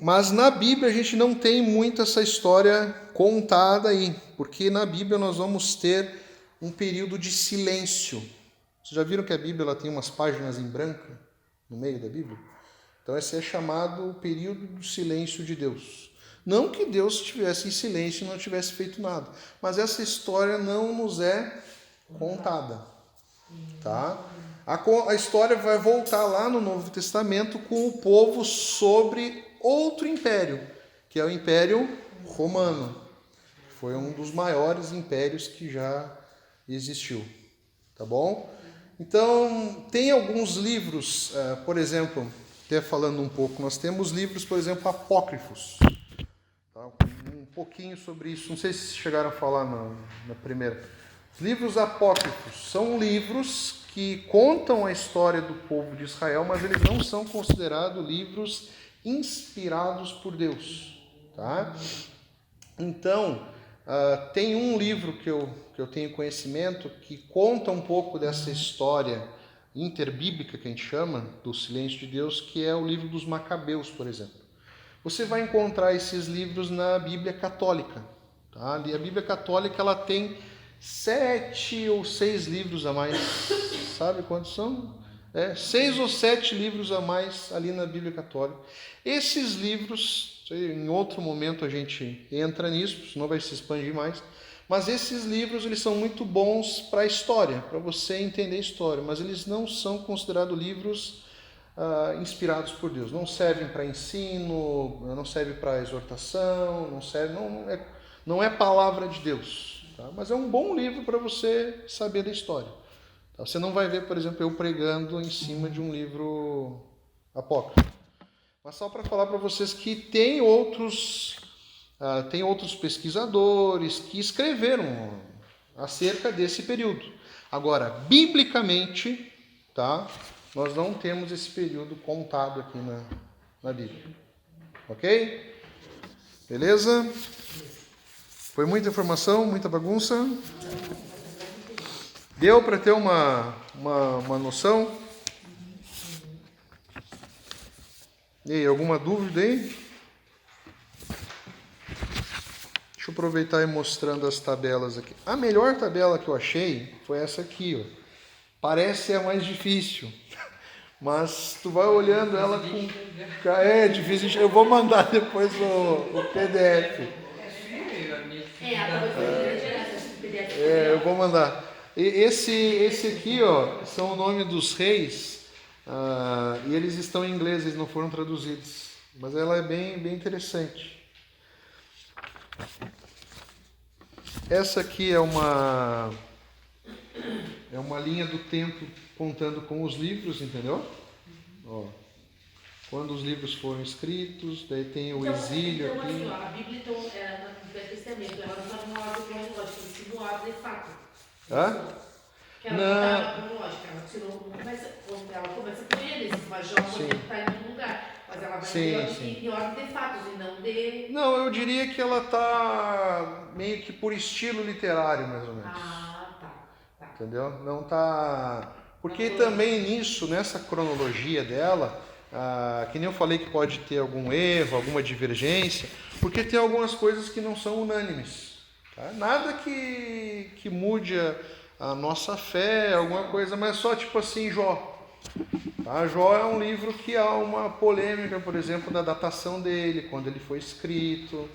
mas na Bíblia a gente não tem muito essa história contada aí, porque na Bíblia nós vamos ter um período de silêncio. Vocês já viram que a Bíblia ela tem umas páginas em branco no meio da Bíblia? Então esse é chamado o período do silêncio de Deus. Não que Deus estivesse em silêncio e não tivesse feito nada, mas essa história não nos é contada, tá? A história vai voltar lá no Novo Testamento com o povo sobre outro império, que é o Império Romano. Foi um dos maiores impérios que já existiu, tá bom? Então, tem alguns livros, por exemplo, até falando um pouco, nós temos livros, por exemplo, apócrifos. Tá? Um pouquinho sobre isso, não sei se chegaram a falar na primeira. Os livros apócrifos são livros que contam a história do povo de Israel, mas eles não são considerados livros inspirados por Deus. Tá? Então, tem um livro que eu tenho conhecimento que conta um pouco dessa história interbíblica, que a gente chama, do silêncio de Deus, que é o livro dos Macabeus, por exemplo. Você vai encontrar esses livros na Bíblia Católica. Tá? A Bíblia Católica ela tem 7 ou 6 livros a mais. Sabe quantos são? 6 ou 7 livros a mais ali na Bíblia Católica. Esses livros, em outro momento a gente entra nisso, senão vai se expandir mais. Mas esses livros eles são muito bons para a história, para você entender a história, mas eles não são considerados livros inspirados por Deus. Não servem para ensino, não servem para exortação, não é palavra de Deus. Tá? Mas é um bom livro para você saber da história. Tá? Você não vai ver, por exemplo, eu pregando em cima de um livro apócrifo. Mas só para falar para vocês que tem outros pesquisadores que escreveram acerca desse período. Agora, biblicamente, tá? Nós não temos esse período contado aqui na Bíblia. Ok? Beleza? Foi muita informação, muita bagunça? Deu para ter uma noção? E aí, alguma dúvida aí? Deixa eu aproveitar e mostrando as tabelas aqui. A melhor tabela que eu achei foi essa aqui, ó. Parece a mais difícil, mas tu vai olhando ela com... É difícil, eu vou mandar depois o PDF. Eu vou mandar. Esse aqui, ó, são o nome dos reis, e eles estão em inglês, eles não foram traduzidos. Mas ela é bem interessante. Essa aqui é uma linha do tempo contando com os livros, entendeu? Ó, quando os livros foram escritos, daí tem o exílio então, aqui. Assim, ó, a Bíblia então, no Velho Testamento, ela não está numa ordem cronológica, ela se no ordem de fato. Hã? Que ela não está cronológica, ela começa com eles, mas já está em algum lugar. Mas ela vai em ordem de fatos e não de... Não, eu diria que ela está meio que por estilo literário, mais ou menos. Tá. Entendeu? Não tá... Porque também nisso, nessa cronologia dela, que nem eu falei que pode ter algum erro, alguma divergência, porque tem algumas coisas que não são unânimes. Tá? Nada que mude a nossa fé, alguma coisa, mas só tipo assim, Jó. Tá? Jó é um livro que há uma polêmica, por exemplo, da datação dele, quando ele foi escrito,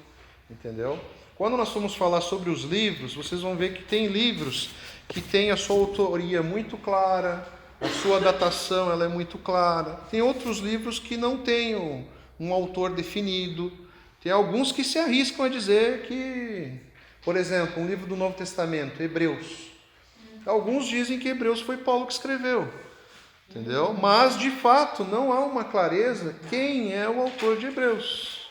entendeu? Quando nós formos falar sobre os livros, vocês vão ver que tem livros que têm a sua autoria muito clara, a sua datação ela é muito clara. Tem outros livros que não têm um autor definido. Tem alguns que se arriscam a dizer que, por exemplo, um livro do Novo Testamento, Hebreus. Alguns dizem que Hebreus foi Paulo que escreveu. Entendeu? Mas, de fato, não há uma clareza quem é o autor de Hebreus.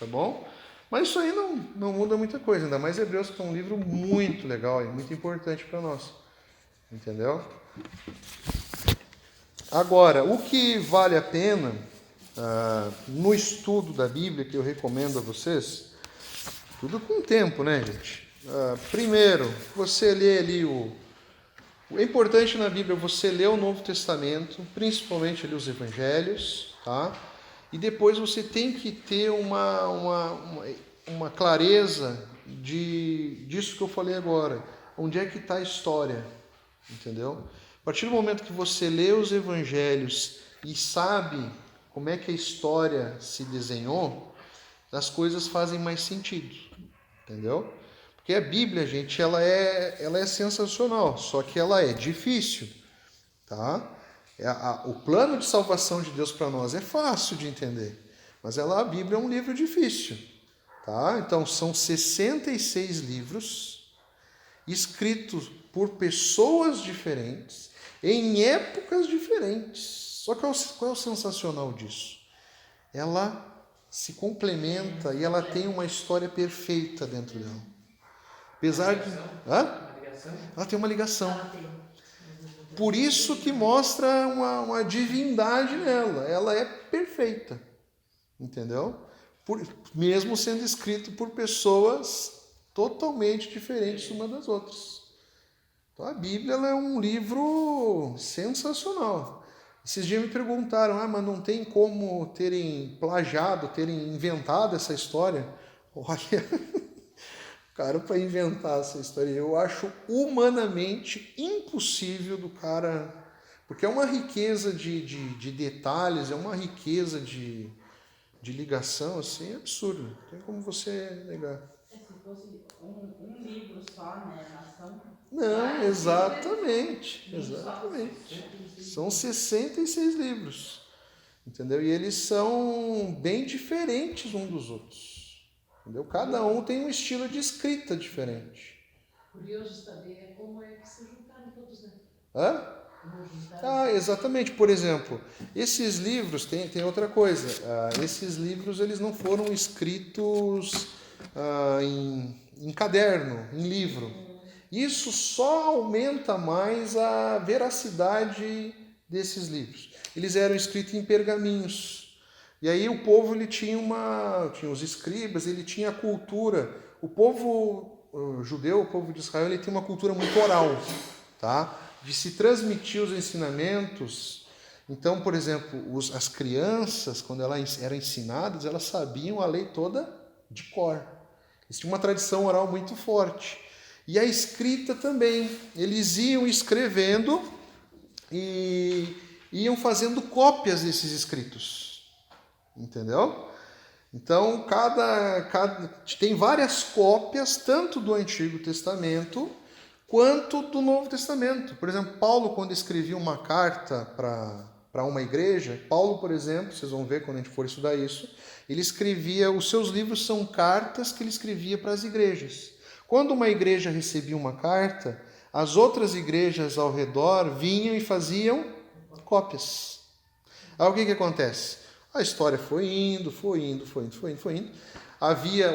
Tá bom? Mas isso aí não muda muita coisa. Ainda mais Hebreus, que é um livro muito legal e muito importante para nós. Entendeu? Agora, o que vale a pena no estudo da Bíblia, que eu recomendo a vocês, tudo com tempo, né, gente? Primeiro, você lê ali é importante na Bíblia você ler o Novo Testamento, principalmente ali os Evangelhos, tá? E depois você tem que ter uma clareza disso que eu falei agora. Onde é que está a história, entendeu? A partir do momento que você lê os Evangelhos e sabe como é que a história se desenhou, as coisas fazem mais sentido, entendeu? Porque a Bíblia, gente, ela é sensacional, só que ela é difícil, tá? O plano de salvação de Deus para nós é fácil de entender, mas a Bíblia é um livro difícil, tá? Então, são 66 livros escritos por pessoas diferentes, em épocas diferentes. Só que qual é o sensacional disso? Ela se complementa e ela tem uma história perfeita dentro dela. Apesar de... Ela tem uma ligação. Por isso que mostra uma divindade nela. Ela é perfeita. Entendeu? Mesmo sendo escrito por pessoas totalmente diferentes umas das outras. Então a Bíblia ela é um livro sensacional. Esses dias me perguntaram, mas não tem como terem plagiado, terem inventado essa história? Olha... Cara, para inventar essa história, eu acho humanamente impossível do cara, porque é uma riqueza de detalhes, é uma riqueza de ligação, assim, absurdo. Não tem como você negar. Se fosse um livro só, né? Não, exatamente. São 66 livros, entendeu? E eles são bem diferentes uns dos outros. Entendeu? Cada um tem um estilo de escrita diferente. Curioso saber como é que se juntaram todos, né? Exatamente. Por exemplo, esses livros, tem outra coisa. Esses livros eles não foram escritos em caderno, em livro. Isso só aumenta mais a veracidade desses livros. Eles eram escritos em pergaminhos. E aí o povo ele tinha os escribas, ele tinha a cultura. O povo judeu, o povo de Israel, ele tem uma cultura muito oral, tá? De se transmitir os ensinamentos. Então, por exemplo, as crianças, quando elas eram ensinadas, elas sabiam a lei toda de cor. Eles tinham uma tradição oral muito forte. E a escrita também. Eles iam escrevendo e iam fazendo cópias desses escritos. Entendeu? Então, tem várias cópias, tanto do Antigo Testamento, quanto do Novo Testamento. Por exemplo, Paulo, quando escrevia uma carta para uma igreja, Paulo, por exemplo, vocês vão ver quando a gente for estudar isso, ele escrevia, os seus livros são cartas que ele escrevia para as igrejas. Quando uma igreja recebia uma carta, as outras igrejas ao redor vinham e faziam cópias. Aí o que acontece? A história foi indo.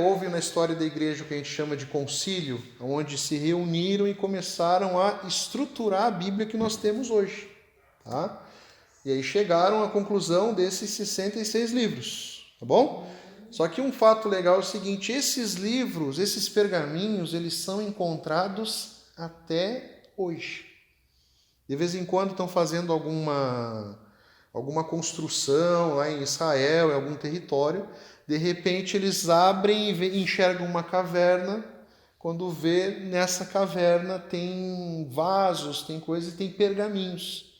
Houve na história da igreja o que a gente chama de concílio, onde se reuniram e começaram a estruturar a Bíblia que nós temos hoje. Tá? E aí chegaram à conclusão desses 66 livros. Tá bom? Só que um fato legal é o seguinte, esses livros, esses pergaminhos, eles são encontrados até hoje. De vez em quando estão fazendo alguma construção lá em Israel, em algum território, de repente eles abrem e enxergam uma caverna, quando vê nessa caverna tem vasos, tem coisas e tem pergaminhos.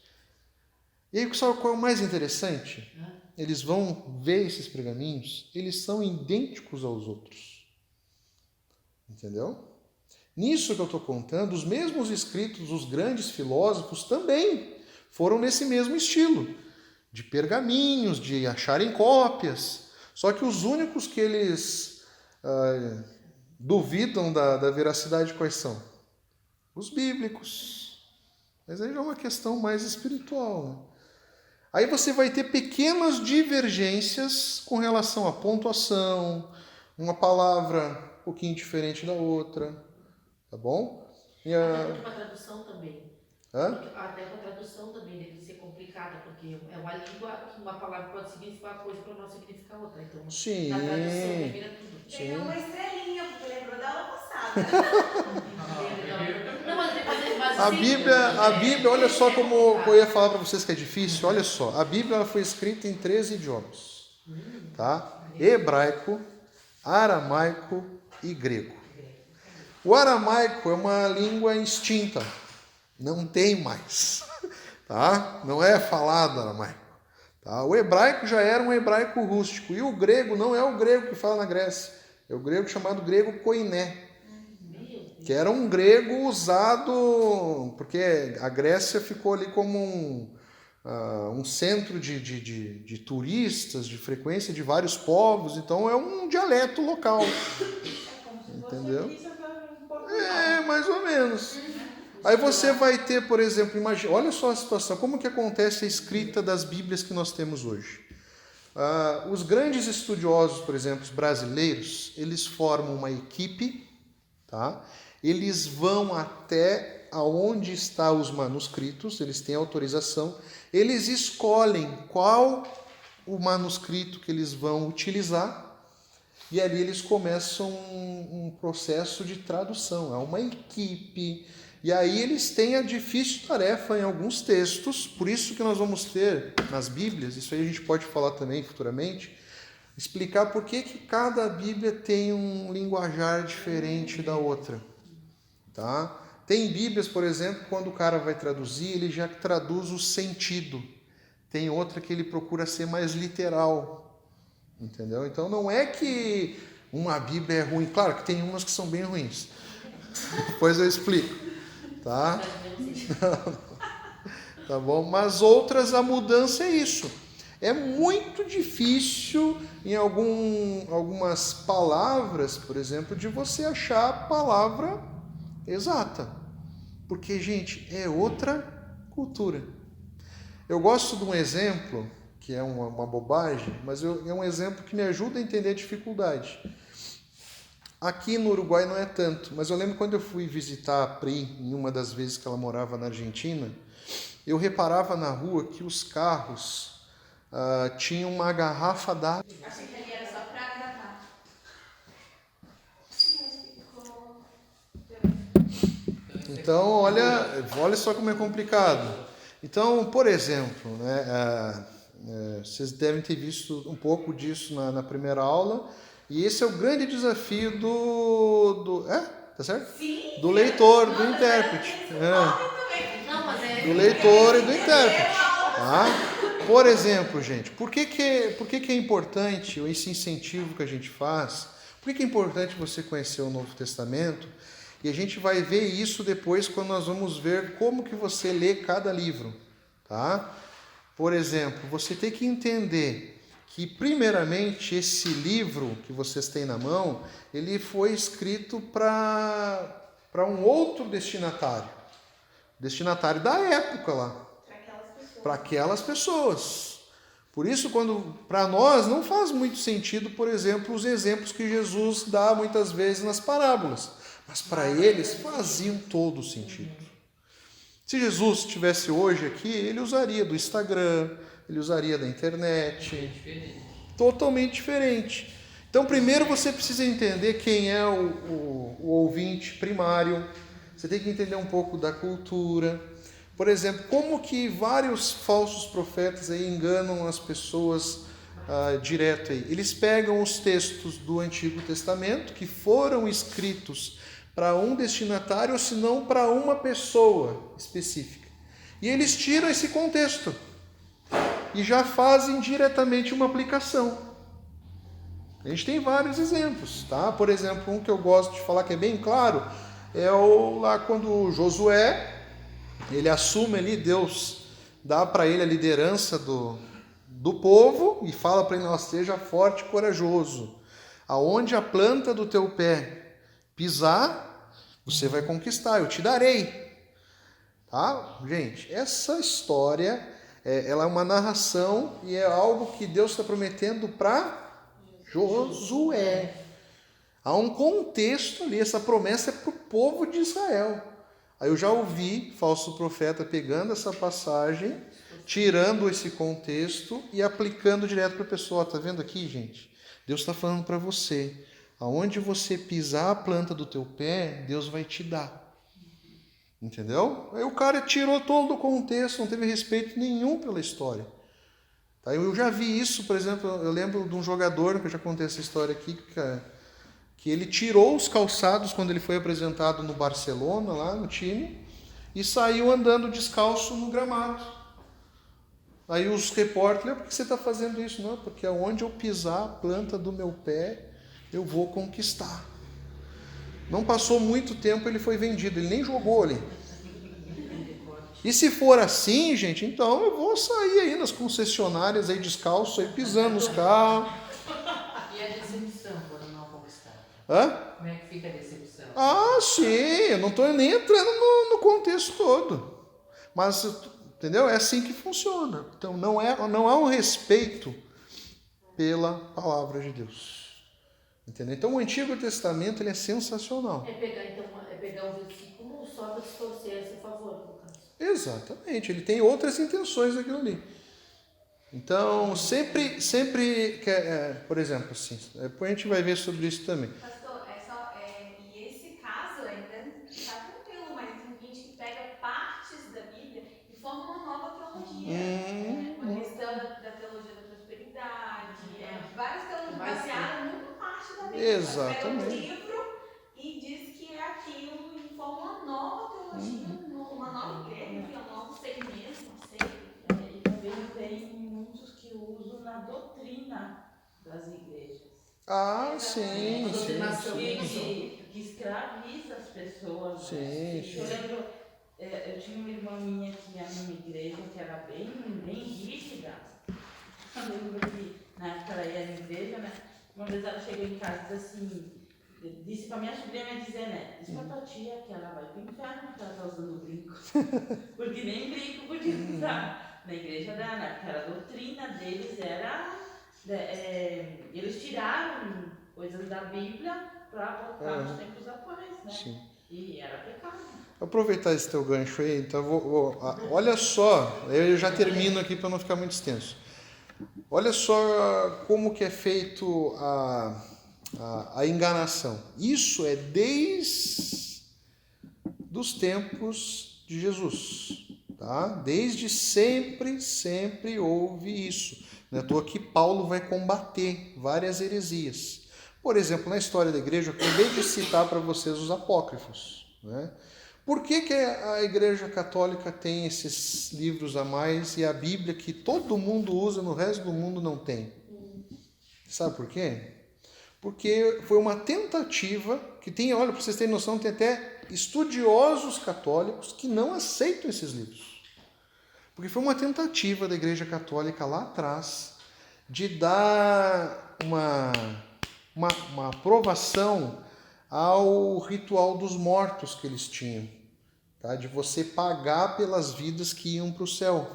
E aí, sabe qual é o mais interessante? Eles vão ver esses pergaminhos, eles são idênticos aos outros. Entendeu? Nisso que eu estou contando, os mesmos escritos dos grandes filósofos também foram nesse mesmo estilo, de pergaminhos, de acharem cópias. Só que os únicos que eles duvidam da veracidade quais são? Os bíblicos. Mas aí já é uma questão mais espiritual, né? Aí você vai ter pequenas divergências com relação à pontuação, uma palavra um pouquinho diferente da outra, tá bom? Até com a tradução também. Hã? Até com a tradução também deve ser complicada, porque é uma língua que uma palavra pode significar uma coisa para não significar outra. Então, Sim. na tradução vira tudo. Ganhou uma estrelinha, porque lembrou da aula passada. Não, mas A Bíblia, olha só como eu ia falar para vocês que é difícil. Olha só, a Bíblia ela foi escrita em 3 idiomas, tá? Hebraico, aramaico e grego. O aramaico é uma língua extinta, não tem mais, tá? Não é falado aramaico. Tá? O hebraico já era um hebraico rústico e o grego não é o grego que fala na Grécia, é o grego chamado grego koiné, que era um grego usado, porque a Grécia ficou ali como um centro de turistas, de frequência de vários povos, então é um dialeto local. Entendeu? É, mais ou menos. Aí você vai ter, por exemplo, imagina, olha só a situação, como que acontece a escrita das Bíblias que nós temos hoje. Os grandes estudiosos, por exemplo, os brasileiros, eles formam uma equipe, tá? Eles vão até aonde estão os manuscritos, eles têm autorização, eles escolhem qual o manuscrito que eles vão utilizar e ali eles começam um processo de tradução, é uma equipe, e aí eles têm a difícil tarefa em alguns textos, por isso que nós vamos ter nas Bíblias, isso aí a gente pode falar também futuramente, explicar por que cada Bíblia tem um linguajar diferente da outra. Tá? Tem Bíblias, por exemplo, quando o cara vai traduzir, ele já traduz o sentido. Tem outra que ele procura ser mais literal. Entendeu? Então não é que uma Bíblia é ruim. Claro que tem umas que são bem ruins. Depois eu explico. Tá? Tá bom? Mas outras a mudança é isso. É muito difícil em algumas palavras, por exemplo, de você achar a palavra exata, porque, gente, é outra cultura. Eu gosto de um exemplo, que é uma bobagem, mas é um exemplo que me ajuda a entender a dificuldade. Aqui no Uruguai não é tanto, mas eu lembro quando eu fui visitar a Pri, em uma das vezes que ela morava na Argentina, eu reparava na rua que os carros tinham uma garrafa d'água. Achei que ali era só pra gravar. Então, olha só como é complicado. Então, por exemplo, né, vocês devem ter visto um pouco disso na primeira aula, e esse é o grande desafio tá certo? Sim. Do leitor, do intérprete. Do leitor e do intérprete. Tá? Por exemplo, gente, por que é importante esse incentivo que a gente faz? Por que é importante você conhecer o Novo Testamento? E a gente vai ver isso depois quando nós vamos ver como que você lê cada livro, tá? Por exemplo, você tem que entender que, primeiramente, esse livro que vocês têm na mão, ele foi escrito para um outro destinatário da época lá, para aquelas pessoas. Por isso, para nós não faz muito sentido, por exemplo, os exemplos que Jesus dá muitas vezes nas parábolas, mas para eles faziam todo sentido. Se Jesus estivesse hoje aqui, ele usaria do Instagram, ele usaria da internet, totalmente diferente. Então, primeiro você precisa entender quem é o ouvinte primário, você tem que entender um pouco da cultura. Por exemplo, como que vários falsos profetas aí enganam as pessoas direto aí. Eles pegam os textos do Antigo Testamento, que foram escritos para um destinatário, ou se não para uma pessoa específica. E eles tiram esse contexto e já fazem diretamente uma aplicação. A gente tem vários exemplos, tá? Por exemplo, um que eu gosto de falar que é bem claro, é lá quando Josué, ele assume ali, Deus dá para ele a liderança do povo e fala para ele, seja forte e corajoso. Aonde a planta do teu pé pisar, você vai conquistar, eu te darei. Tá? Gente, essa história, ela é uma narração e é algo que Deus está prometendo para Josué. Há um contexto ali, essa promessa é para o povo de Israel. Aí eu já ouvi falso profeta pegando essa passagem, tirando esse contexto e aplicando direto para a pessoa. Está vendo aqui, gente? Deus está falando para você. Aonde você pisar a planta do teu pé, Deus vai te dar. Entendeu? Aí o cara tirou todo o contexto, não teve respeito nenhum pela história. Tá? Eu já vi isso, por exemplo, eu lembro de um jogador, que eu já contei essa história aqui, que ele tirou os calçados quando ele foi apresentado no Barcelona, lá no time, e saiu andando descalço no gramado. Aí os repórteres, por que você está fazendo isso? Não, porque aonde eu pisar a planta do meu pé, eu vou conquistar. Não passou muito tempo, ele foi vendido, ele nem jogou ali. E se for assim, gente, então eu vou sair aí nas concessionárias aí descalço, aí pisando nos carros. E a decepção por não conquistar? Como é que fica a decepção? Sim, eu não estou nem entrando no contexto todo. Mas, entendeu? É assim que funciona. Então não há um respeito pela palavra de Deus. Entendeu? Então o Antigo Testamento ele é sensacional. É pegar um versículo só para distorcer a seu favor, no caso. Exatamente, ele tem outras intenções daquilo ali. Então, sempre por exemplo, assim, depois a gente vai ver sobre isso também. Pastor, e esse caso ainda está tranquilo, mas tem gente que pega partes da Bíblia e forma uma nova teologia. Uma questão da teologia da prosperidade, várias teologias baseadas numa parte da Bíblia. Exatamente. Pega um livro e diz que é aquilo e forma uma nova teologia, uma nova igreja, um novo segmento, não sei. E também tem muitos que usam na doutrina das igrejas. Sim. Que escraviza as pessoas. Sim. Eu lembro, eu tinha uma irmã minha que ia numa igreja que era bem rígida. Eu lembro que na época ela ia na igreja, né? Uma vez ela chegou em casa e disse assim, disse pra minha sobrinha me dizer, né? Diz pra tua tia que ela vai pro inferno porque ela tá usando brinco. Porque nem brinco podia usar. Na igreja dela, né? Porque a doutrina deles era... eles tiraram coisas da Bíblia para botar nos tempos atuais, né? Sim. E era pecado. Vou aproveitar esse teu gancho aí, então olha só, eu já termino aqui para não ficar muito extenso. Olha só como que é feito a enganação. Isso é desde os tempos de Jesus, tá? Desde sempre houve isso. Não é à toa que Paulo vai combater várias heresias. Por exemplo, na história da igreja, eu acabei de citar para vocês os apócrifos, né? Por que a Igreja Católica tem esses livros a mais e a Bíblia que todo mundo usa, no resto do mundo não tem? Sabe por quê? porque foi uma tentativa que tem, olha, para vocês terem noção, tem até estudiosos católicos que não aceitam esses livros. Porque foi uma tentativa da Igreja Católica lá atrás de dar uma aprovação ao ritual dos mortos que eles tinham, tá? De você pagar pelas vidas que iam para o céu.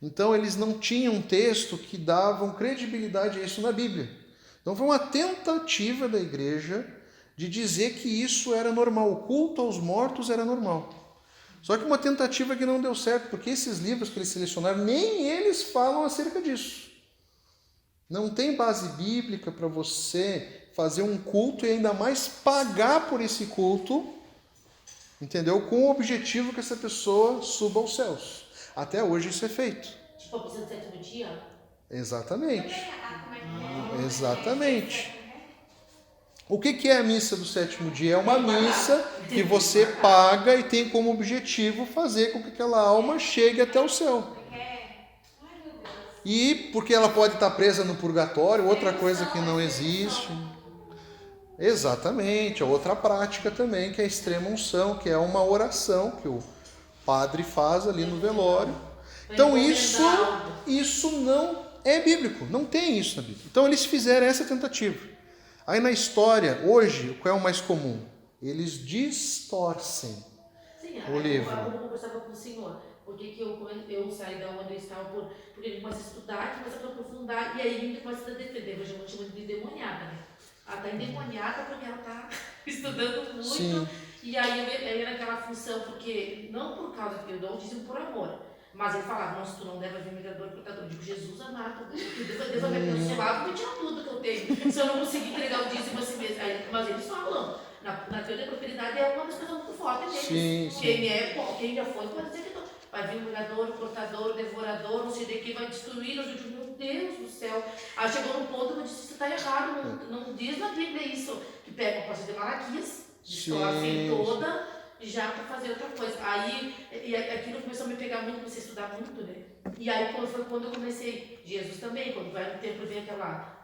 Então eles não tinham um texto que davam credibilidade a isso na Bíblia. Então foi uma tentativa da igreja de dizer que isso era normal, o culto aos mortos era normal. Só que uma tentativa que não deu certo, porque esses livros que eles selecionaram, nem eles falam acerca disso. Não tem base bíblica para você fazer um culto e ainda mais pagar por esse culto, entendeu? Com o objetivo que essa pessoa suba aos céus. Até hoje isso é feito. Tipo a missa do sétimo dia? Exatamente. Como é que é? Exatamente. O que é a missa do sétimo dia? É uma missa que você paga e tem como objetivo fazer com que aquela alma chegue até o céu. Ai, meu Deus. E porque ela pode estar presa no purgatório, outra coisa que não existe. Exatamente, a outra prática também, que é a extrema unção, que é uma oração que o padre faz ali no velório. Então isso não é bíblico, não tem isso na Bíblia. Então eles fizeram essa tentativa. Aí na história, hoje, qual é o mais comum? Eles distorcem o livro. Eu conversava com o senhor, porque eu saí da onde eu estava, porque ele começa a estudar, começa a aprofundar, e aí ele começa a defender. Eu já não chamo de endemoniada, né? Ela está endemoniada porque ela está estudando muito. Sim. E aí eu ia naquela função, porque não por causa que eu dou o dízimo por amor. Mas ele falava, nossa, tu não deve haver mediador e portador. Eu digo, Jesus amado, Deus vai me abençoar, vou tirar tudo que eu tenho. Se eu não conseguir entregar o dízimo assim mesmo. Mas eles falam, na teoria da prosperidade é uma das coisas muito fortes deles. Sim. Quem já foi, pode dizer que não. Vai vir o mediador, o portador, o devorador, não sei de quem vai destruir. Eu digo, meu Deus do céu. Aí chegou num ponto que eu disse, você está errado, não diz na Bíblia isso. Que pega uma parte de Malaquias, distorcem toda, já para fazer outra coisa. Aí aquilo começou a me pegar muito, comecei a estudar muito, né? E aí foi quando eu comecei, Jesus também, quando vai no templo, vem aquela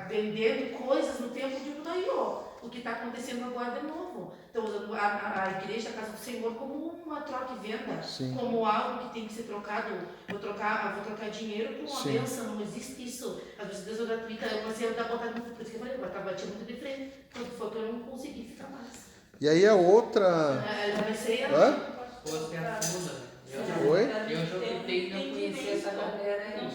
vendendo coisas no templo, eu digo, daí ó, o que está acontecendo agora de novo. Estão usando a igreja, a casa do Senhor, como uma troca e venda, como algo que tem que ser trocado. Vou trocar dinheiro por uma bênção, não existe isso. Às vezes Deus é gratuita, eu comecei a dar vontade muito, por isso que eu falei, eu batia muito de frente, quando foi que eu não consegui ficar mais. E aí a outra... Eu comecei a... Você ajuda. Oi? Eu já optei não conhecer essa galera aí.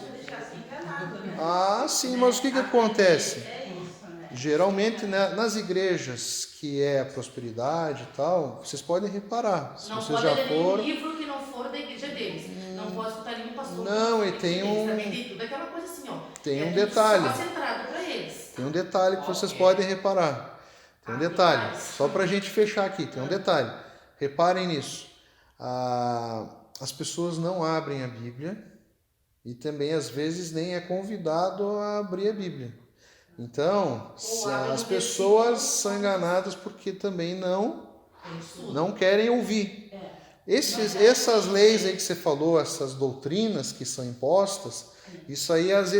Ah, sim, mas o que acontece? É isso, né? Geralmente, né, nas igrejas que é a prosperidade e tal, vocês podem reparar. Se Não vocês pode já ler foram... nenhum livro que não for da igreja deles. Não pode escutar nenhum pastor. Não, e tem Eles um... também tem tudo aquela coisa assim, ó. Tem um tudo detalhe. só centrado para eles. Tem um detalhe que vocês podem reparar. Tem um detalhe, só para a gente fechar aqui, tem um detalhe. Reparem nisso. As pessoas não abrem a Bíblia e também, às vezes, nem é convidado a abrir a Bíblia. Então, as pessoas são enganadas porque também não querem ouvir. Essas leis aí que você falou, essas doutrinas que são impostas, isso aí as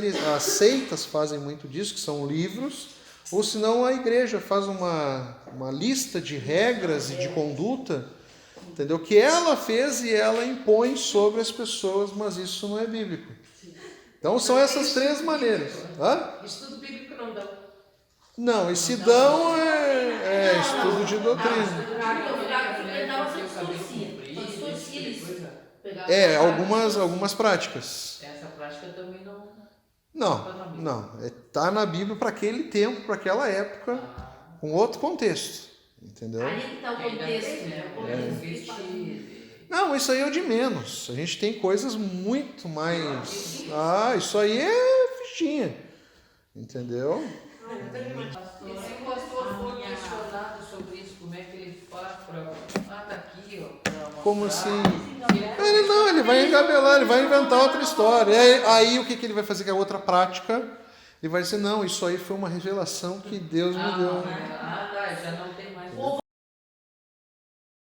seitas fazem muito disso, que são livros. Ou senão a igreja faz uma lista de regras e de conduta, entendeu? Que ela fez e ela impõe sobre as pessoas, mas isso não é bíblico. Então são essas três maneiras. Estudo bíblico não dá. Não, esse dão é estudo de doutrina. Algumas práticas. Essa prática também não. Não. Está na Bíblia para aquele tempo, para aquela época, com outro contexto. Entendeu? Aí que está o contexto, né? Não, isso aí é o de menos. A gente tem coisas muito mais... isso aí é fichinha. Entendeu? E se o pastor for questionado sobre isso, como é que ele faz para... tá aqui, ó. Como assim? Ele vai engabelar, ele vai inventar outra história. Aí o que ele vai fazer, que é outra prática? Ele vai dizer, não, isso aí foi uma revelação que Deus me deu. Já não tem